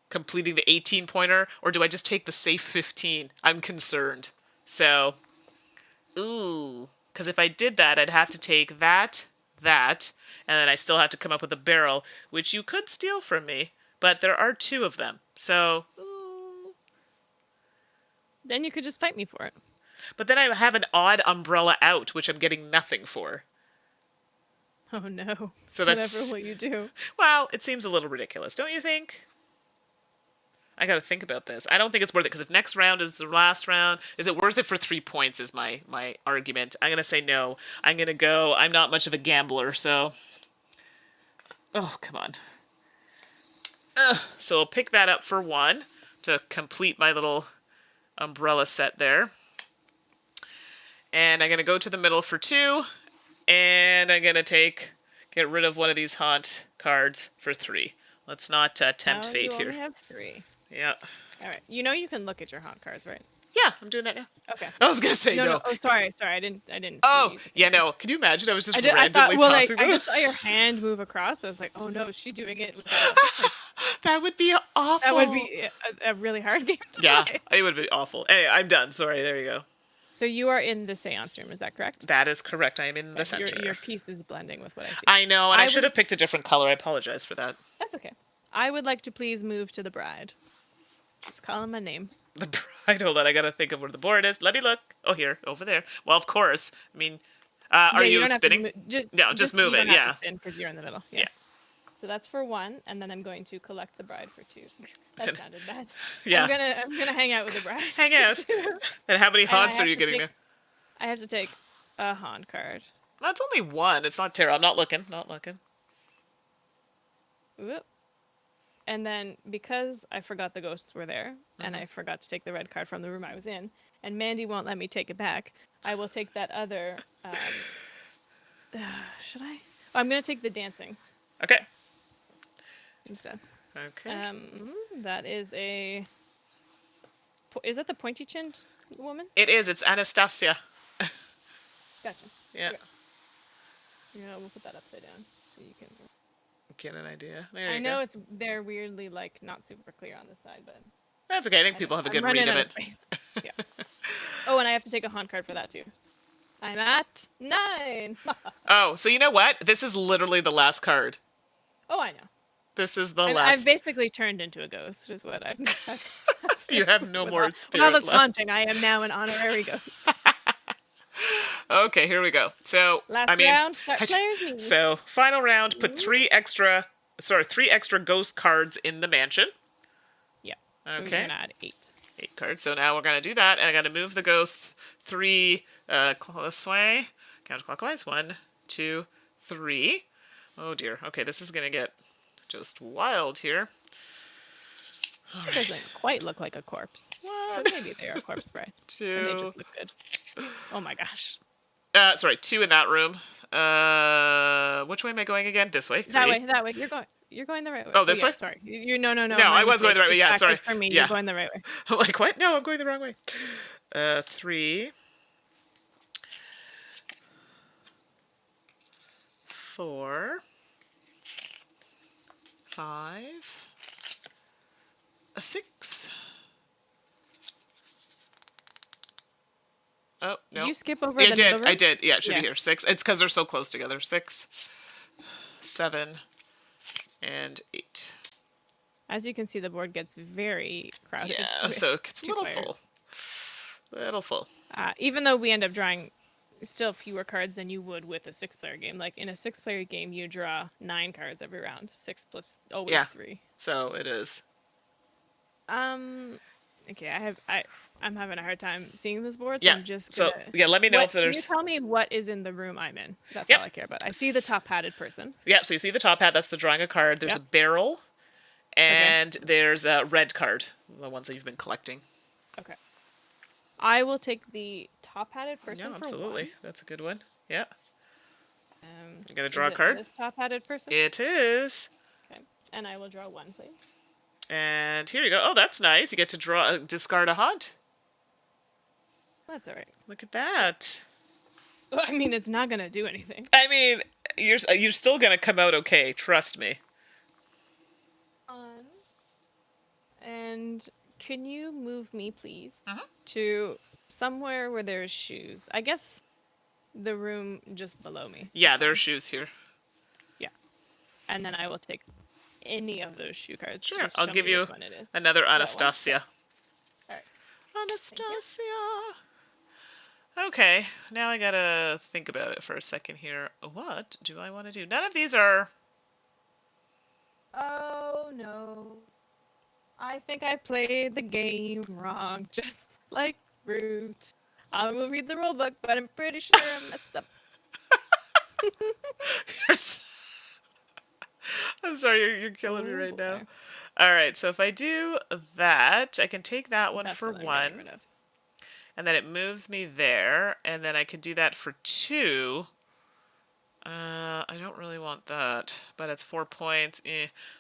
completing the 18-pointer, or do I just take the safe 15? I'm concerned. So, ooh. Because if I did that, I'd have to take that, and then I still have to come up with a barrel, which you could steal from me, but there are 2 of them. So, ooh. Then you could just fight me for it. But then I have an odd umbrella out, which I'm getting nothing for. Oh no. So that's... Whatever will you do? Well, it seems a little ridiculous, don't you think? I gotta think about this. I don't think it's worth it, because if next round is the last round, is it worth it for 3 points is my argument. I'm gonna say no. I'm gonna go... I'm not much of a gambler, so... Oh, come on. So I'll pick that up for 1 to complete my little umbrella set there. And I'm going to go to the middle for 2. And I'm going to get rid of one of these haunt cards for 3. Let's not tempt fate here. You only have 3. Yeah. All right. You know you can look at your haunt cards, right? Yeah, I'm doing that now. Okay. I was gonna say no. Oh, sorry. I didn't. Oh, yeah, no. Could you imagine? I was just randomly tossing them. I just saw your hand move across. I was like, oh no, is she doing it? That would be awful. That would be a really hard game to play. It would be awful. Anyway, I'm done. Sorry. There you go. So you are in the seance room. Is that correct? That is correct. I am in the center. Your piece is blending with what I see. I know, and I should have picked a different color. I apologize for that. That's okay. I would like to please move to the bride. Just call him my name. The bride. Hold on, I gotta think of where the board is. Let me look. Oh, here, over there. Well, of course. I mean, are you spinning? Just move it. Yeah. Because you're in the middle. Yeah. So that's for 1, and then I'm going to collect the bride for 2. That sounded bad. Yeah. I'm gonna hang out with the bride. Hang out. And how many haunts are you getting now? I have to take a haunt card. That's only 1. It's not terrible. I'm not looking. Whoop. And then, because I forgot the ghosts were there, and I forgot to take the red card from the room I was in, and Mandy won't let me take it back, I will take that other... should I? Oh, I'm going to take the dancing. Okay. Instead. Okay. That is a... Is that the pointy-chinned woman? It is. It's Anastasia. Gotcha. Yeah. Yeah, we'll put that upside down so you can... Get an idea. There you go. I know they're weirdly not super clear on this side, but that's okay. I think people have a good read of it. Yeah. Oh, and I have to take a haunt card for that too. I'm at 9. Oh, so you know what? This is literally the last card. Oh, I know. This is the last. I've basically turned into a ghost, is what I've. You have no more spirit left. Haunting. I am now an honorary ghost. Okay, here we go. So last round. Players need. So final round. Put 3 extra ghost cards in the mansion. Yeah. Okay. So we're gonna add 8. 8 cards. So now we're gonna do that, and I gotta move the ghosts 3 this way, counterclockwise. 1, 2, 3. Oh dear. Okay, this is gonna get just wild here. All right. It doesn't quite look like a corpse. What? But maybe they are corpse bride. 2. And they just look good. Oh my gosh. Sorry, 2 in that room. Which way am I going again? This way. 3. That way. You're going the right way. Oh, this way? Sorry. No. No, I was going the right way. Yeah, sorry. For me, yeah. You're going the right way. I'm like, what? No, I'm going the wrong way. 3. 4. 5. 6. Oh, no. Did you skip over the middle room? I did. Yeah, it should be here. 6. It's because they're so close together. 6, 7, and 8. As you can see, the board gets very crowded. Yeah, with so it's a 2 little players. full. Little full. Even though we end up drawing still fewer cards than you would with a 6-player game. Like in a 6-player game, you draw 9 cards every round. 6 plus always Yeah. 3. So it is. Okay, I'm having a hard time seeing this board, so Yeah. I'm just So gonna... yeah, let me know if Can you there's. tell me what is in the room I'm in? That's Yep. all I care about. I see the top-hatted person. Yeah. So you see the top hat. That's the drawing a card. There's Yep. a barrel, and there's a red card. The ones that you've been collecting. Okay. I will take the top-hatted person Yeah, for absolutely. 1. That's a good one. Yeah. You gotta Is draw a it card. this top-hatted person? It is. Okay. And I will draw 1, please. And here you go. Oh, that's nice. You get to draw, discard a haunt. That's all right. Look at that. Well, I mean, it's not gonna do anything. I mean, you're still gonna come out okay. Trust me. And can you move me, please, to somewhere where there's shoes? I guess the room just below me. Yeah, there are shoes here. Yeah. And then I will take any of those shoe cards. Sure, Just I'll show give me you which one it is. another one? Anastasia. All right. Anastasia. Okay, now I gotta think about it for a second here. What do I want to do? None of these are... Oh, no. I think I played the game wrong, just like Root. I will read the rulebook, but I'm pretty sure I messed up. I'm sorry, you're killing me right now. Okay. All right, so if I do that, I can take that one That's for what I'm getting 1. rid of. And then it moves me there, and then I could do that for 2. I don't really want that, but it's 4 points.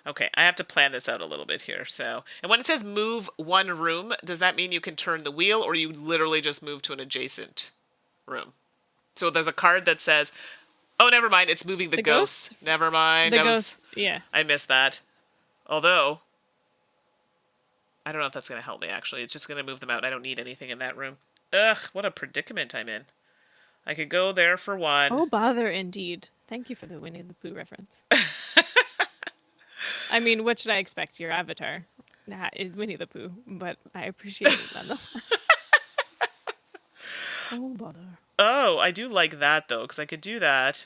Okay, I have to plan this out a little bit here. So, and when it says move 1 room, does that mean you can turn the wheel, or you literally just move to an adjacent room? So there's a card that says, oh, never mind, it's moving the ghost. Never mind. The ghost, yeah. I missed that. Although, I don't know if that's going to help me, actually. It's just going to move them out. I don't need anything in that room. Ugh, what a predicament I'm in. I could go there for 1. Oh, bother indeed. Thank you for the Winnie the Pooh reference. I mean, what should I expect? Your avatar is Winnie the Pooh, but I appreciate it nonetheless. Oh, bother. Oh, I do like that, though, because I could do that.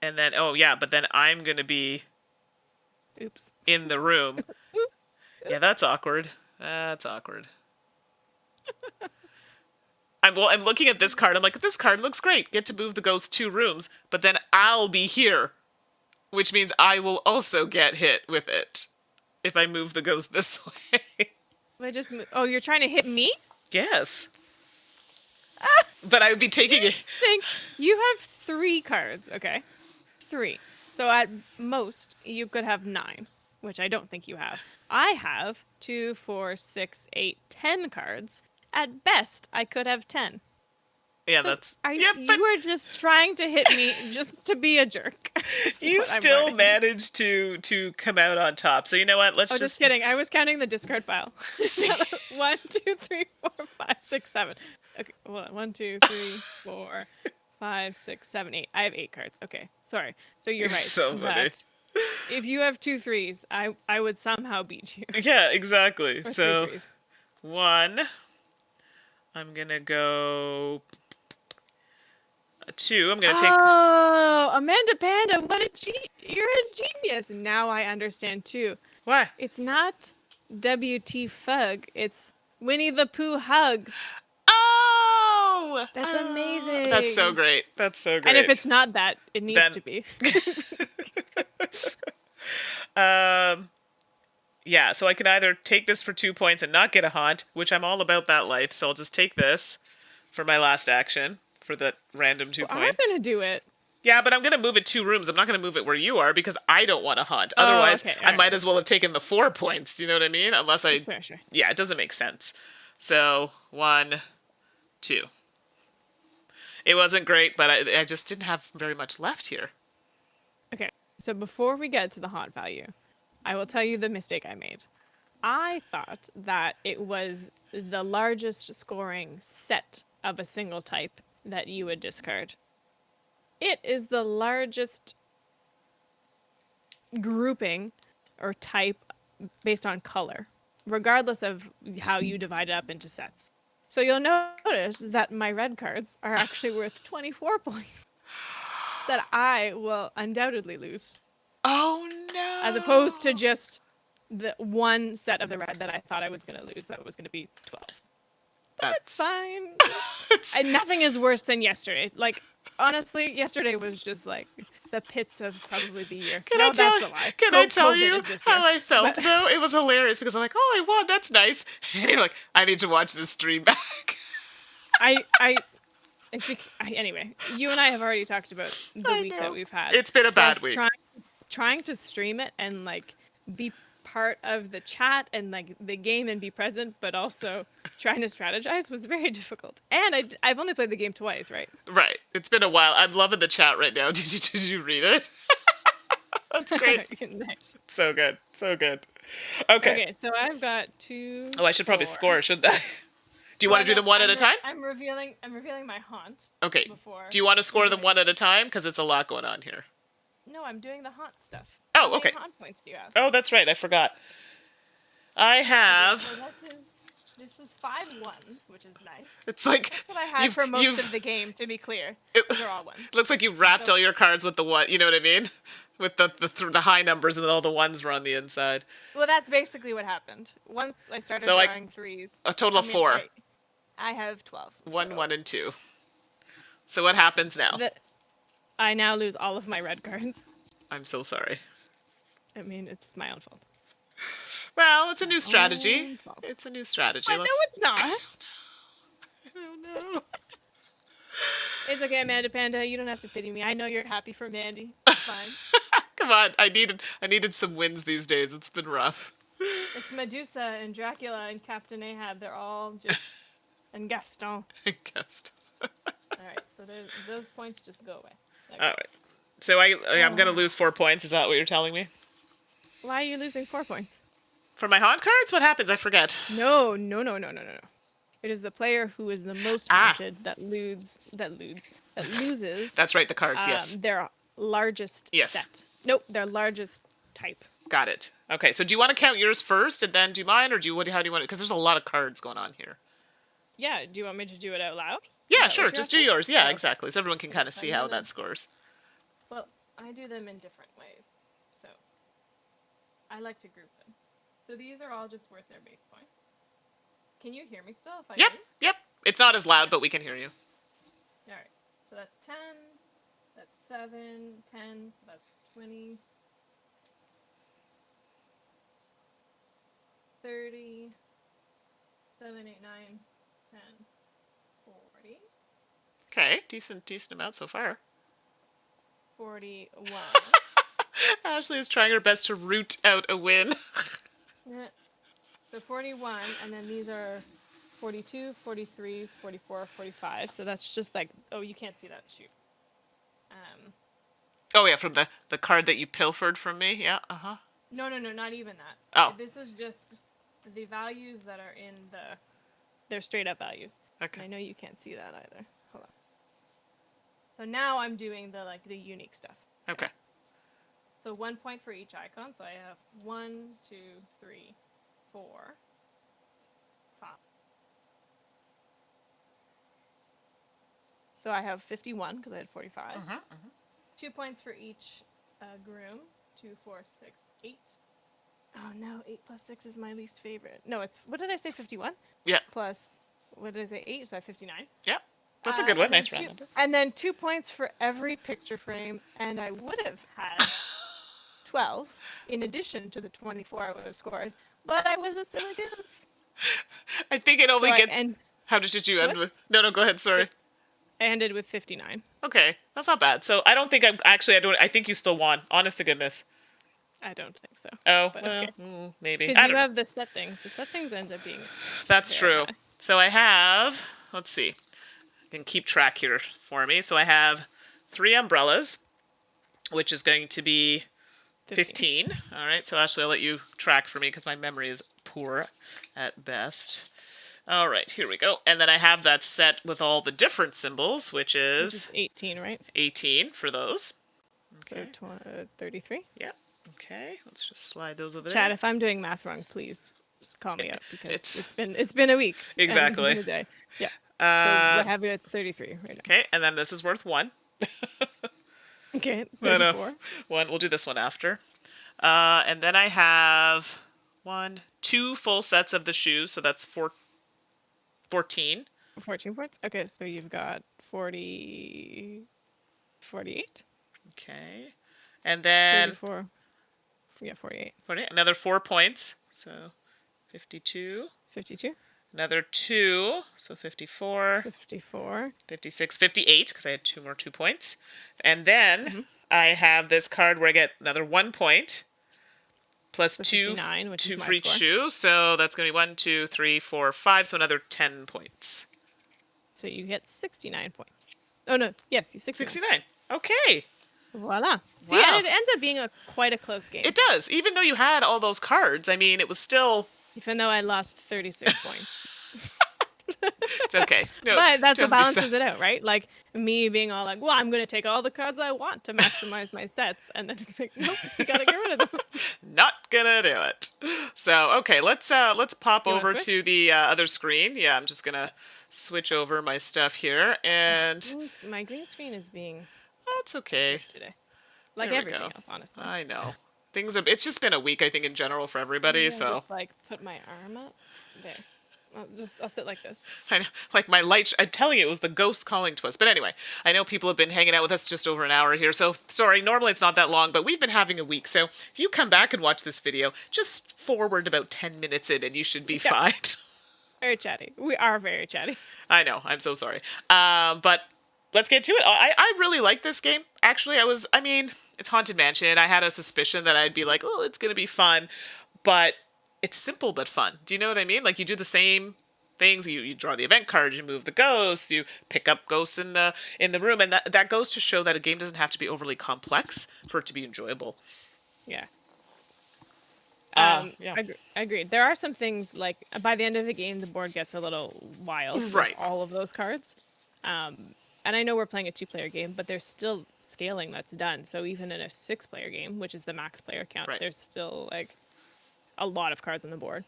And then, oh, yeah, but then I'm going to be Oops. in the room. Yeah, that's awkward. That's awkward. I'm looking at this card. I'm like, this card looks great. Get to move the ghost 2 rooms, but then I'll be here, which means I will also get hit with it if I move the ghost this way. Oh, you're trying to hit me? Yes. But I would be taking it. You have 3 cards, okay? 3. So at most, you could have 9, which I don't think you have. I have 2, 4, 6, 8, 10 cards. At best, I could have 10. Yeah, So that's... you were just trying to hit me just to be a jerk. You still managed to come out on top. So you know what? Let's just kidding. I was counting the discard pile. 1, 2, 3, 4, 5, 6, 7. Okay, hold on. 1, 2, 3, 4, 5, 6, 7, 8. I have 8 cards. Okay, sorry. So you're right. So funny. If you have 2 3s, I would somehow beat you. Yeah, exactly. Or So 3 3s. 1. I'm gonna go 2. I'm gonna take. Oh, Amanda Panda, you're a genius. Now I understand too. Why? It's not WT Fug. It's Winnie the Pooh Hug. Oh, That's amazing. That's so great. That's so great. And if it's not that, it needs to be. Yeah, so I can either take this for 2 points and not get a haunt, which I'm all about that life, so I'll just take this for my last action for the random 2 points. I'm gonna do it. Yeah, but I'm gonna move it 2 rooms. I'm not gonna move it where you are because I don't want a haunt. Otherwise, okay. I might as well have taken the 4 points. Do you know what I mean? Unless I... Sure. Yeah, it doesn't make sense. So, 1, 2. It wasn't great, but I just didn't have very much left here. Okay, so before we get to the haunt value, I will tell you the mistake I made. I thought that it was the largest scoring set of a single type that you would discard. It is the largest grouping or type based on color, regardless of how you divide it up into sets. So you'll notice that my red cards are actually worth 24 points that I will undoubtedly lose, Oh no. as opposed to just the one set of the red that I thought I was going to lose that was going to be 12. That's fine. And nothing is worse than yesterday. Like, honestly, yesterday was just like the pits of probably the year. Can I tell you how I felt though? It was hilarious because I'm like, oh, I won. That's nice. And you're like, I need to watch this stream back. I think anyway, you and I have already talked about the week that we've had. It's been a bad week. Trying to stream it and like be part of the chat and like the game and be present, but also trying to strategize was very difficult. And I've only played the game twice, right? Right. It's been a while. I'm loving the chat right now. Did you read it? That's great. Nice. So good. So good. Okay, so I've got 2. Oh, I should probably score, shouldn't I? Do you want to do them one at a time? I'm revealing my haunt. Okay. Before. Do you want to score them one at a time? Because it's a lot going on here. No, I'm doing the haunt stuff. Oh, okay. How many haunt points do you have? Oh, that's right. I forgot. I have... So this is 5 ones, which is nice. It's like... That's what I had for most of the game, to be clear. Those are all ones. It looks like you wrapped all your cards with the one, you know what I mean? With the high numbers and then all the ones were on the inside. Well, that's basically what happened. Once I started drawing threes. A total of 4. I have 12. 1, 1, and 2. So what happens now? I now lose all of my red cards. I'm so sorry. I mean, it's my own fault. Well, it's a new strategy. It's a new strategy. No, it's not. I don't know. It's okay, Amanda Panda. You don't have to pity me. I know you're happy for Mandy. It's fine. Come on. I needed some wins these days. It's been rough. It's Medusa and Dracula and Captain Ahab. They're all just... and Gaston. Gaston. Alright, so those points just go away. Okay. Alright. So I'm going to lose 4 points. Is that what you're telling me? Why are you losing 4 points? For my haunt cards? What happens? I forget. No. It is the player who is the most haunted that loses. That's right, the cards, yes. Their largest set. Nope, their largest type. Got it. Okay, so do you want to count yours first and then do mine, or how do you want it? Because there's a lot of cards going on here. Yeah, do you want me to do it out loud? Yeah, sure, just do yours. Yeah, exactly. So everyone can kind of see how that scores. Well, I do them in different ways, so I like to group them. So these are all just worth their base points. Can you hear me still? Yep. It's not as loud, but we can hear you. Alright, so that's 10, that's 7, 10, so that's 20, 30, 7, 8, 9, 10, 40. Okay, decent amount so far. 41. Ashley is trying her best to root out a win. Yeah. So 41, and then these are 42, 43, 44, 45. So that's just like, oh, you can't see that, shoot. Oh yeah, from the card that you pilfered from me, yeah, uh-huh. No, not even that. Oh. This is just the values that are in they're straight up values. Okay. And I know you can't see that either. Hold on. So now I'm doing the unique stuff. Okay. So 1 point for each icon. So I have 1, 2, 3, 4, 5. So I have 51 because I had 45. 2 points for each groom. 2, 4, 6, 8. Oh no, 8 plus 6 is my least favorite. No, it's, what did I say, 51? Yeah. Plus, what did I say, 8? So I have 59. Yep. That's a good one. Nice round number. And then 2 points for every picture frame, and I would have had 12 in addition to the 24 I would have scored, but I was a silly goose. I think it only gets... How did you end with... No, go ahead, sorry. I ended with 59. Okay, that's not bad. So I don't think I think you still won. Honest to goodness. I don't think so. Oh, but well, okay. Maybe. Because you have the set things. The set things end up being... That's true. High. So I have... Let's see. You can keep track here for me. So I have 3 umbrellas, which is going to be 15. All right, so Ashley, I'll let you track for me because my memory is poor at best. All right, here we go. And then I have that set with all the different symbols, which is 18, right? 18 for those. Okay. So 33? Yeah. Okay, let's just slide those over Chad, there. if I'm doing math wrong, please just call me up because It's it's been a week. And it's exactly. been a day. Yeah. So I Uh, have you at 33 right now. okay, and then this is worth 1. Okay, No, no, 34. 1. We'll do this one after. And then I have 2 full sets of the shoes, so that's 14. 14 points. Okay, so you've got 40, 48, Okay, and then 34. Yeah, 48, 40, another 4 points, so 52. 52, Another 2, so 54, 54. 56, 58, because I had 2 more 2 points. And then Mm-hmm. I have this card where I get another 1 point plus So 2, 59, which is my for each score. shoe. So that's going to be 1, 2, 3, 4, 5. So another 10 points. So you get 69 points. Oh no, yes, you 69. 69. Okay. Voila. See, Wow. and it ends up being quite a close game. It does. Even though you had all those cards, I mean, it was still... Even though I lost 36 points. It's okay. No, But that's what don't be sad. balances it out, right? Like me being all like, well, I'm going to take all the cards I want to maximize my sets. And then it's like, nope, you got to get rid of them. Not gonna do it. So okay, let's pop You wanna over switch? to the other screen. Yeah, I'm just gonna switch over my stuff here, and My green screen is being that's okay. today. Like There we everything go. else, honestly. I know things are. It's just been a week, I think, in general for everybody. Maybe So I'll just like put my arm up. There. I'll sit like this. I know, like my light. I'm telling you, it was the ghost calling to us. But anyway, I know people have been hanging out with us just over an hour here. So sorry. Normally it's not that long, but we've been having a week. So if you come back and watch this video, just forward about 10 minutes in, and you should be Yeah. fine. Very chatty. We are very chatty. I know. I'm so sorry. But let's get to it. I really like this game. Actually, I mean, it's Haunted Mansion. I had a suspicion that I'd be like, oh, it's going to be fun. But it's simple but fun. Do you know what I mean? Like, you do the same things. You draw the event cards, you move the ghosts, you pick up ghosts in the room. And that goes to show that a game doesn't have to be overly complex for it to be enjoyable. Yeah. Yeah. Agreed. There are some things like by the end of the game, the board gets a little wild. Right. With all of those cards. And I know we're playing a 2-player game, but there's still scaling that's done. So even in a 6-player game, which is the max player count, Right. there's still like a lot of cards on the board.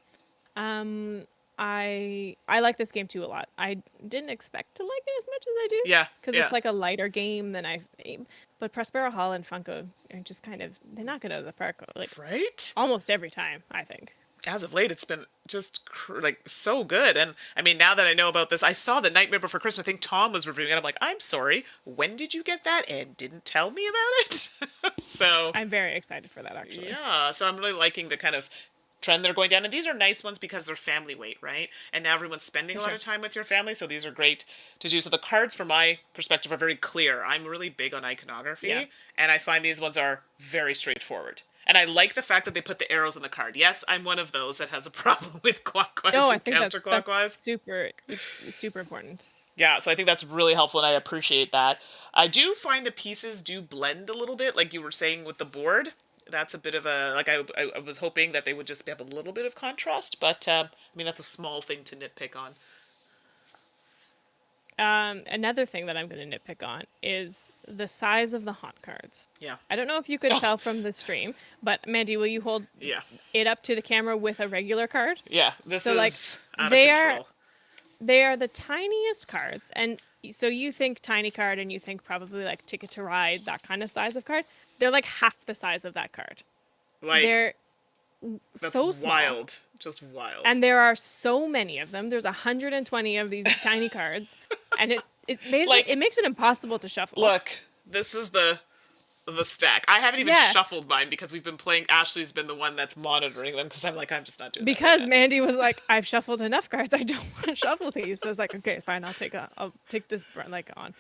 I like this game too a lot. I didn't expect to like it as much as I do. Yeah. Because Yeah. it's like a lighter game than but Prospero Hall and Funko are just kind of they knock it out of the park like Right? almost every time, I think. As of late, it's been just like so good. And I mean, now that I know about this, I saw the Nightmare Before Christmas. I think Tom was reviewing it. I'm like, I'm sorry. When did you get that and didn't tell me about it? So I'm very excited for that actually. yeah, so I'm really liking the kind of trend they're going down. And these are nice ones because they're family weight, right? And now everyone's spending a lot Sure. of time with your family, so these are great to do. So the cards, from my perspective, are very clear. I'm really big on iconography, Yeah. and I find these ones are very straightforward. And I like the fact that they put the arrows on the card. Yes, I'm one of those that has a problem with clockwise No, I and think that's counterclockwise. it's super important. Yeah, so I think that's really helpful, and I appreciate that. I do find the pieces do blend a little bit, like you were saying with the board. That's a bit of a, like I was hoping that they would just have a little bit of contrast, but I mean, that's a small thing to nitpick on. Another thing that I'm going to nitpick on is the size of the haunt cards. Yeah. I don't know if you could Oh. tell from the stream, but Mandy, will you hold Yeah. it up to the camera with a regular card? Yeah, this So, is like, out they of are- control. They are the tiniest cards, and so you think tiny card and you think probably like Ticket to Ride, that kind of size of card. They're like half the size of that card. Like, They're that's so small. wild. Just wild. And there are so many of them. There's 120 of these tiny cards, and it basically Like- it makes it impossible to shuffle. Look, this is the stack. I haven't even Yeah. shuffled mine because we've been playing. Ashley's been the one that's monitoring them because I'm like, I'm just not doing that Because right now. Mandy was like, I've shuffled enough cards. I don't want to shuffle these. So I was like, okay, fine. I'll take this like on.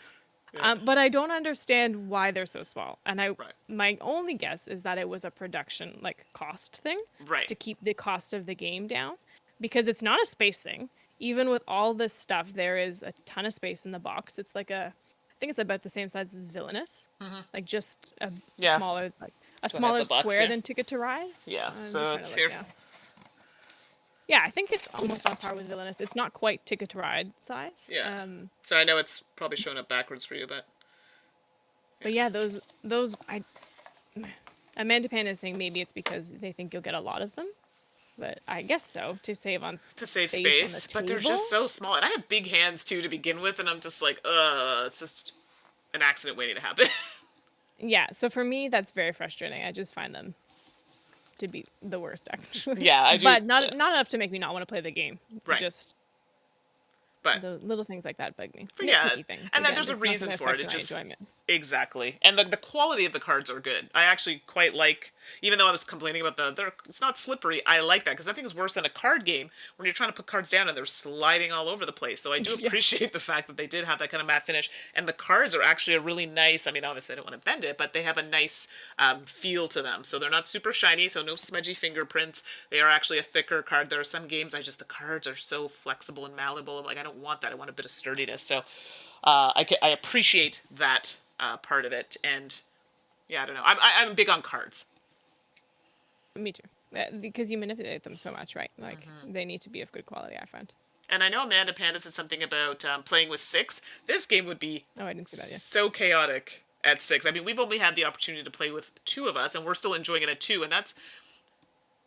Yeah. But I don't understand why they're so small. And Right. my only guess is that it was a production like cost thing Right. to keep the cost of the game down, because it's not a space thing. Even with all this stuff, there is a ton of space in the box. It's like I think it's about the same size as Villainous, like just a Yeah. smaller like a Do I have smaller the box square here? than Ticket to Ride. Yeah. I'm So just trying it's to here. look now. Yeah, I think it's almost on par with Villainous. It's not quite Ticket to Ride size. Yeah. So I know it's probably showing up backwards for you, but But yeah, those Amanda Pan is saying maybe it's because they think you'll get a lot of them, but I guess so, to save on To save space on the space, but they're table. just so small. And I have big hands, too, to begin with, and I'm just like, it's just an accident waiting to happen. Yeah, so for me, that's very frustrating. I just find them to be the worst, actually. Yeah, I do. But not enough to make me not want to play the game. Right. Just But the little things like that bug me. yeah, Nitpicky things. and then Again, there's a it's not reason gonna for it. affect It my just enjoyment. exactly, and the quality of the cards are good. I actually quite like, even though I was complaining about it's not slippery. I like that because nothing is worse than a card game when you're trying to put cards down and they're sliding all over the place. So I do Yeah. appreciate the fact that they did have that kind of matte finish, and the cards are actually a really nice. I mean, obviously I don't want to bend it, but they have a nice feel to them. So they're not super shiny, so no smudgy fingerprints. They are actually a thicker card. There are some games the cards are so flexible and malleable. I'm like, I don't want that. I want a bit of sturdiness. So I appreciate that part of it, and yeah, I don't know. I'm big on cards. Me too. Because you manipulate them so much, right? Like, they need to be of good quality, I find. And I know Amanda Panda said something about playing with 6. This game would be Oh, I didn't see that yet. so chaotic at 6. I mean, we've only had the opportunity to play with 2 of us, and we're still enjoying it at 2, and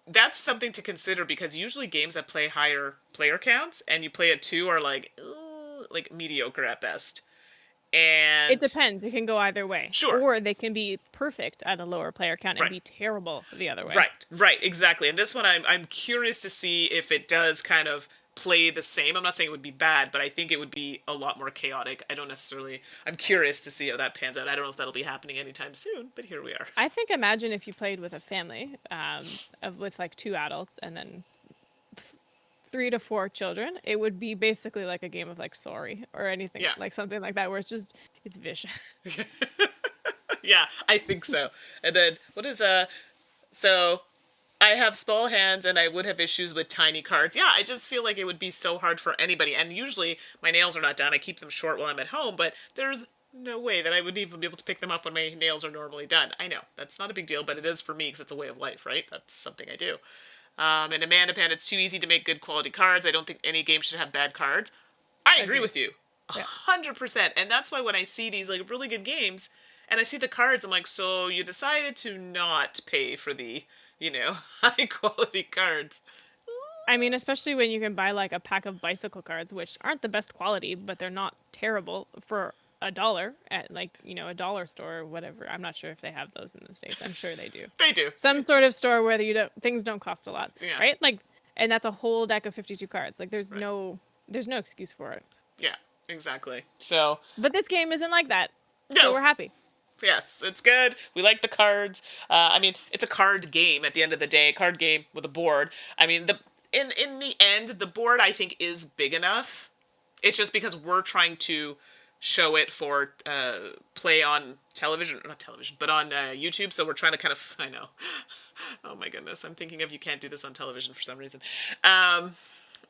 that's something to consider because usually games that play higher player counts and you play at 2 are like mediocre at best. And it depends. It can go either way. Sure. Or they can be perfect at a lower player count and Right. be terrible the other way. Right, exactly. And this one, I'm curious to see if it does kind of play the same. I'm not saying it would be bad, but I think it would be a lot more chaotic. I'm curious to see how that pans out. I don't know if that'll be happening anytime soon, but here we are. I think imagine if you played with a family, with like 2 adults and then 3 to 4 children, it would be basically like a game of like Sorry or anything, Yeah. like something like that, where it's vicious. Yeah, I think so. And then, so I have small hands and I would have issues with tiny cards. Yeah, I just feel like it would be so hard for anybody. And usually my nails are not done. I keep them short while I'm at home, but there's no way that I would even be able to pick them up when my nails are normally done. I know, that's not a big deal, but it is for me because it's a way of life, right? That's something I do. And Amanda Pan, it's too easy to make good quality cards. I don't think any game should have bad cards. I agree with you. 100%. And that's why when I see these like really good games and I see the cards, I'm like, so you decided to not pay for the, high quality cards. I mean, especially when you can buy like a pack of bicycle cards, which aren't the best quality, but they're not terrible, for $1 at like, a dollar store or whatever. I'm not sure if they have those in the States. I'm sure they do. They do. Some sort of store where things don't cost a lot, Yeah. right? Like, and that's a whole deck of 52 cards. Like, there's no excuse for it. Yeah, exactly. So, But this game isn't like that. No. So we're happy. Yes, it's good. We like the cards. I mean, it's a card game at the end of the day, a card game with a board. I mean, in the end, the board I think is big enough. It's just because we're trying to show it for play on television, not television, but on YouTube. So we're trying to kind of, I know. Oh my goodness, I'm thinking of you can't do this on television for some reason.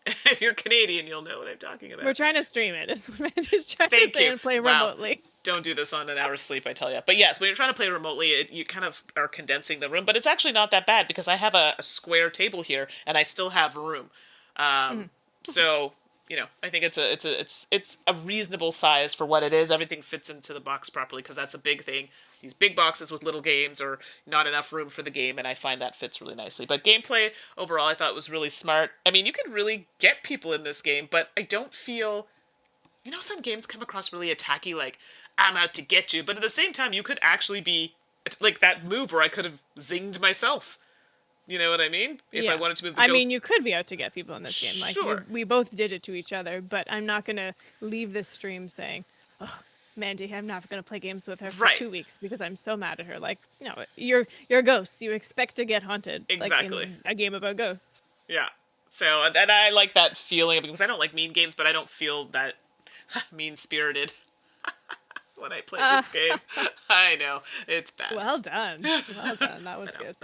If you're Canadian, you'll know what I'm talking about. We're trying to stream it. Is what I'm just trying Thank to say you. and play Wow. remotely. Don't do this on an hour's sleep, I tell you. But yes, when you're trying to play remotely, you kind of are condensing the room. But it's actually not that bad because I have a square table here and I still have room. So I think it's a reasonable size for what it is. Everything fits into the box properly because that's a big thing. These big boxes with little games or not enough room for the game, and I find that fits really nicely. But gameplay overall, I thought was really smart. I mean, you can really get people in this game, but I don't feel. Some games come across really attacky, like, I'm out to get you. But at the same time, you could actually be, like, that move where I could have zinged myself. You know what I mean? If I wanted to move the ghost. I mean, you could be out to get people in this game. Like, Sure. we both did it to each other, but I'm not going to leave this stream saying, oh, Mandy, I'm not going to play games with her for Right. 2 weeks because I'm so mad at her. Like, you're ghosts. You expect to get haunted. Exactly. Like in a game about ghosts. Yeah. So, and I like that feeling of it because I don't like mean games, but I don't feel that mean-spirited when I play this game. I know. It's bad. Well done. Well done. That was good.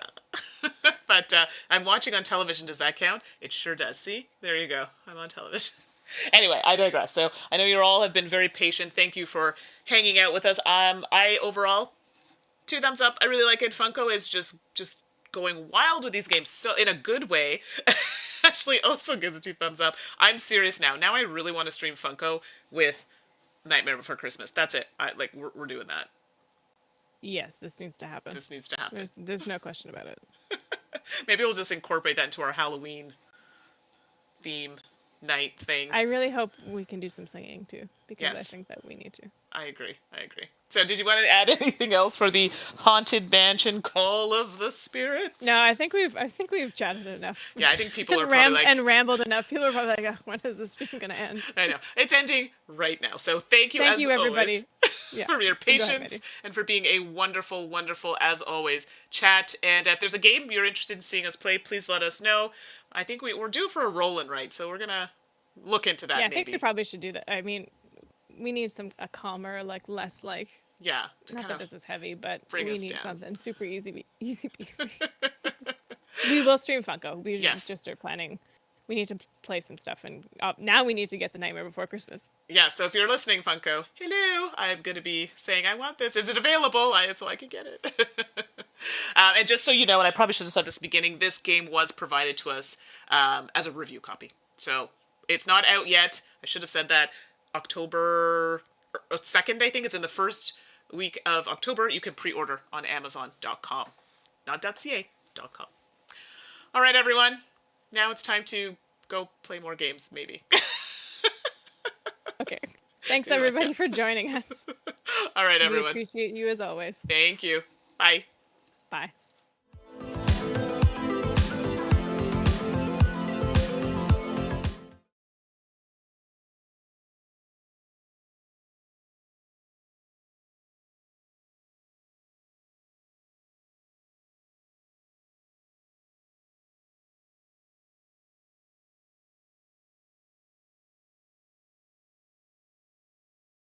But I'm watching on television. Does that count? It sure does. See? There you go. I'm on television. Anyway, I digress. So I know you all have been very patient. Thank you for hanging out with us. I overall, 2 thumbs up. I really like it. Funko is just going wild with these games, so in a good way. Ashley also gives it 2 thumbs up. I'm serious now. Now I really want to stream Funko with Nightmare Before Christmas. That's it. We're doing that. Yes, this needs to happen. This needs to happen. There's no question about it. Maybe we'll just incorporate that into our Halloween theme night thing. I really hope we can do some singing too, because I Yes. think that we need to. I agree. So did you want to add anything else for the Haunted Mansion Call of the Spirits? No, I think we've chatted enough. Yeah, I think people are probably like... and rambled enough. People are probably like, oh, when is this stream gonna end? I know. It's ending right now. So thank you, Thank as you, everybody. always, Yeah. for your Go ahead, patience Maddie. and for being a wonderful, wonderful, as always, chat. And if there's a game you're interested in seeing us play, please let us know. I think we're due for a roll-in, right? So we're going to look into that, Yeah, I maybe. think we probably should do that. I mean, we need a calmer, like less like. Yeah. Not that this was heavy, but bring we us need down. something super easy peasy. We will stream Funko. We Yes. just start planning. We need to play some stuff, and now we need to get the Nightmare Before Christmas. Yeah, so if you're listening, Funko, hello, I'm going to be saying I want this. Is it available? So I can get it. And just so you know, and I probably should have said this at the beginning, this game was provided to us as a review copy. So it's not out yet. I should have said that. October 2nd, I think. It's in the first week of October. You can pre-order on Amazon.com. Not .ca.com. All right, everyone. Now it's time to go play more games, maybe. Okay. Thanks, everybody, for joining us. All right, everyone. We appreciate you as always. Thank you. Bye. Bye.